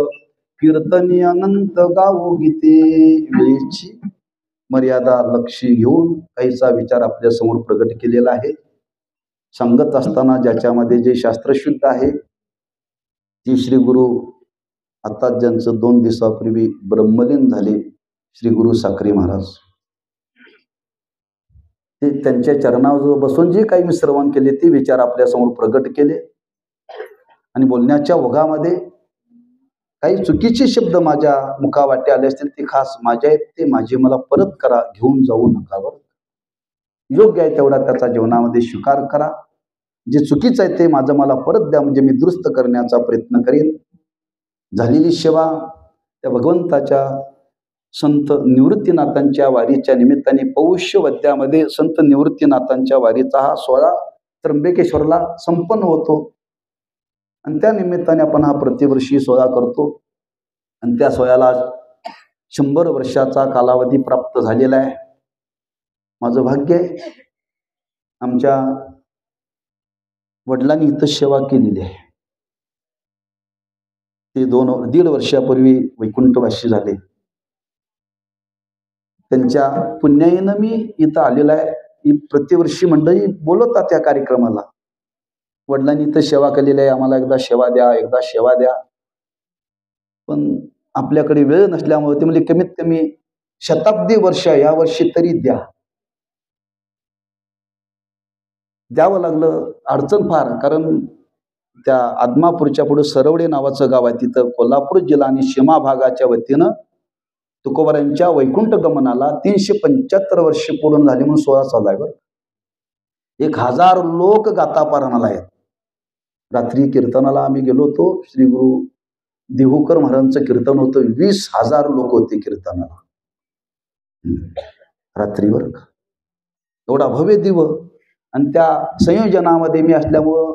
कीर्तनी अनंत गावो गीते. वेळेची मर्यादा लक्षी घेऊन काहीचा विचार आपल्या समोर प्रगट केलेला आहे. सांगत असताना ज्याच्यामध्ये जे शास्त्र शुद्ध आहे, जे श्री गुरु आता ज्यांचं 2 दिवसापूर्वी ब्रह्मलीन झाले, श्री गुरु साखरे महाराज, ते त्यांच्या चरणावर बसून जे काही मी श्रवण केले ते विचार आपल्या समोर प्रगट केले. आणि बोलण्याच्या ओघामध्ये काही चुकीचे शब्द माझ्या मुखावाटे आले असतील ते खास माझ्या आहेत, ते माझे मला परत करा, घेऊन जाऊ नका. बरं, योग्य आहे तेवढा त्याचा जीवनामध्ये स्वीकार करा. जे चुकीचं आहे ते माझं मला परत द्या, म्हणजे मी दुरुस्त करण्याचा प्रयत्न करेन. झालेली सेवा त्या भगवंताच्या संत निवृत्तीनाथांच्या वारीच्या निमित्ताने पौष्य वद्यामध्ये संत निवृत्तीनाथांच्या वारीचा हा सोहळा त्र्यंबकेश्वरला संपन्न होतो. आणि त्या निमित्ताने आपण हा प्रतिवर्षी सोहळा करतो. आणि त्या सोहळ्याला 100 वर्षाचा कालावधी प्राप्त झालेला आहे. माझं भाग्य आहे, आमच्या वडिलांनी इथं सेवा केलेली आहे. ते 1.5 वर्षापूर्वी वैकुंठवासी झाले. त्यांच्या पुण्याईनं मी इथं आलेला आहे. ही प्रतिवर्षी मंडळी बोलवतात त्या कार्यक्रमाला, वडिलांनी इथं सेवा केलेली आहे, आम्हाला एकदा सेवा द्या, एकदा सेवा द्या. पण आपल्याकडे वेळ नसल्यामुळे ते म्हणजे कमीत कमी शताब्दी वर्ष या वर्षी तरी द्यावं लागलं. अडचण फार, कारण त्या आदमापूरच्या पुढे सरवडे नावाचं गाव आहे, तिथं कोल्हापूर जिल्हा आणि सीमा भागाच्या वतीनं तुकोबारांच्या वैकुंठ गमनाला 375 वर्ष पूर्ण झाली म्हणून सोहळा चालू आहे. बरं, 1000 लोक गातापारणाला आहेत. रात्री कीर्तनाला आम्ही गेलो होतो, श्री गुरु देहूकर महाराजांचं कीर्तन होतं. 20,000 लोक होते कीर्तनाला रात्रीवर. एवढा भव्य दिव. आणि त्या संयोजनामध्ये मी असल्यामुळं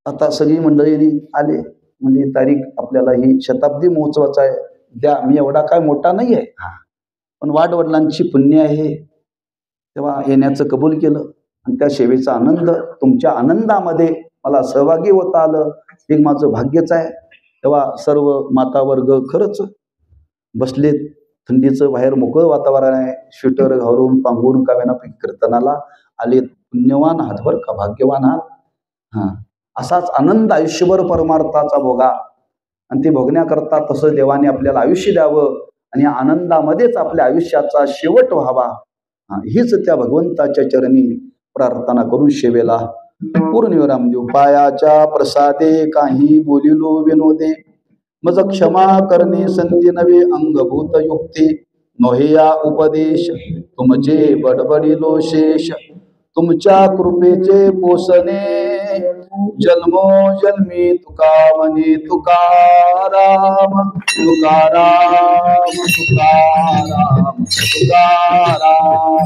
आता सगळी मंडळी आले, म्हणजे तारीख आपल्याला ही शताब्दी महोत्सवाचा आहे, द्या. मी एवढा काय मोठा नाही आहे, पण वाडवडिलांची पुण्य आहे, तेव्हा येण्याचं कबूल केलं. आणि त्या सेवेचा आनंद, तुमच्या आनंदामध्ये मला सहभागी होता आलं, हे माझं भाग्यच आहे. तेव्हा सर्व मातावर्ग खरंच बसलेत. थंडीचं बाहेर मोकळं वातावरण आहे, स्वेटर घालून पांघरून का वेनापैकी कीर्तनाला आले. पुण्यवान आहात बरं का, भाग्यवान आहात. असाच आनंद आयुष्यभर परमार्थाचा भोगा. आणि ते भोगण्याकरता तसं देवाने आपल्याला आयुष्य द्यावं आणि आनंदामध्येच आपल्या आयुष्याचा शेवट व्हावा, हीच त्या भगवंताच्या चरणी प्रार्थना करून सेवेला पूर्णविराम देऊ. पायाच्या प्रसादे काही बोलिलो विनोदे, मज क्षमा करणे संधी नवे अंगभूत युक्ती. नोहेया उपदेश तुमचे बडबडिलो शेष, तुमच्या कृपेचे पोसणे जन्मोजन्मी तुका म्हणे तुकाराम तुकाराम तुकाराम तुकाराम.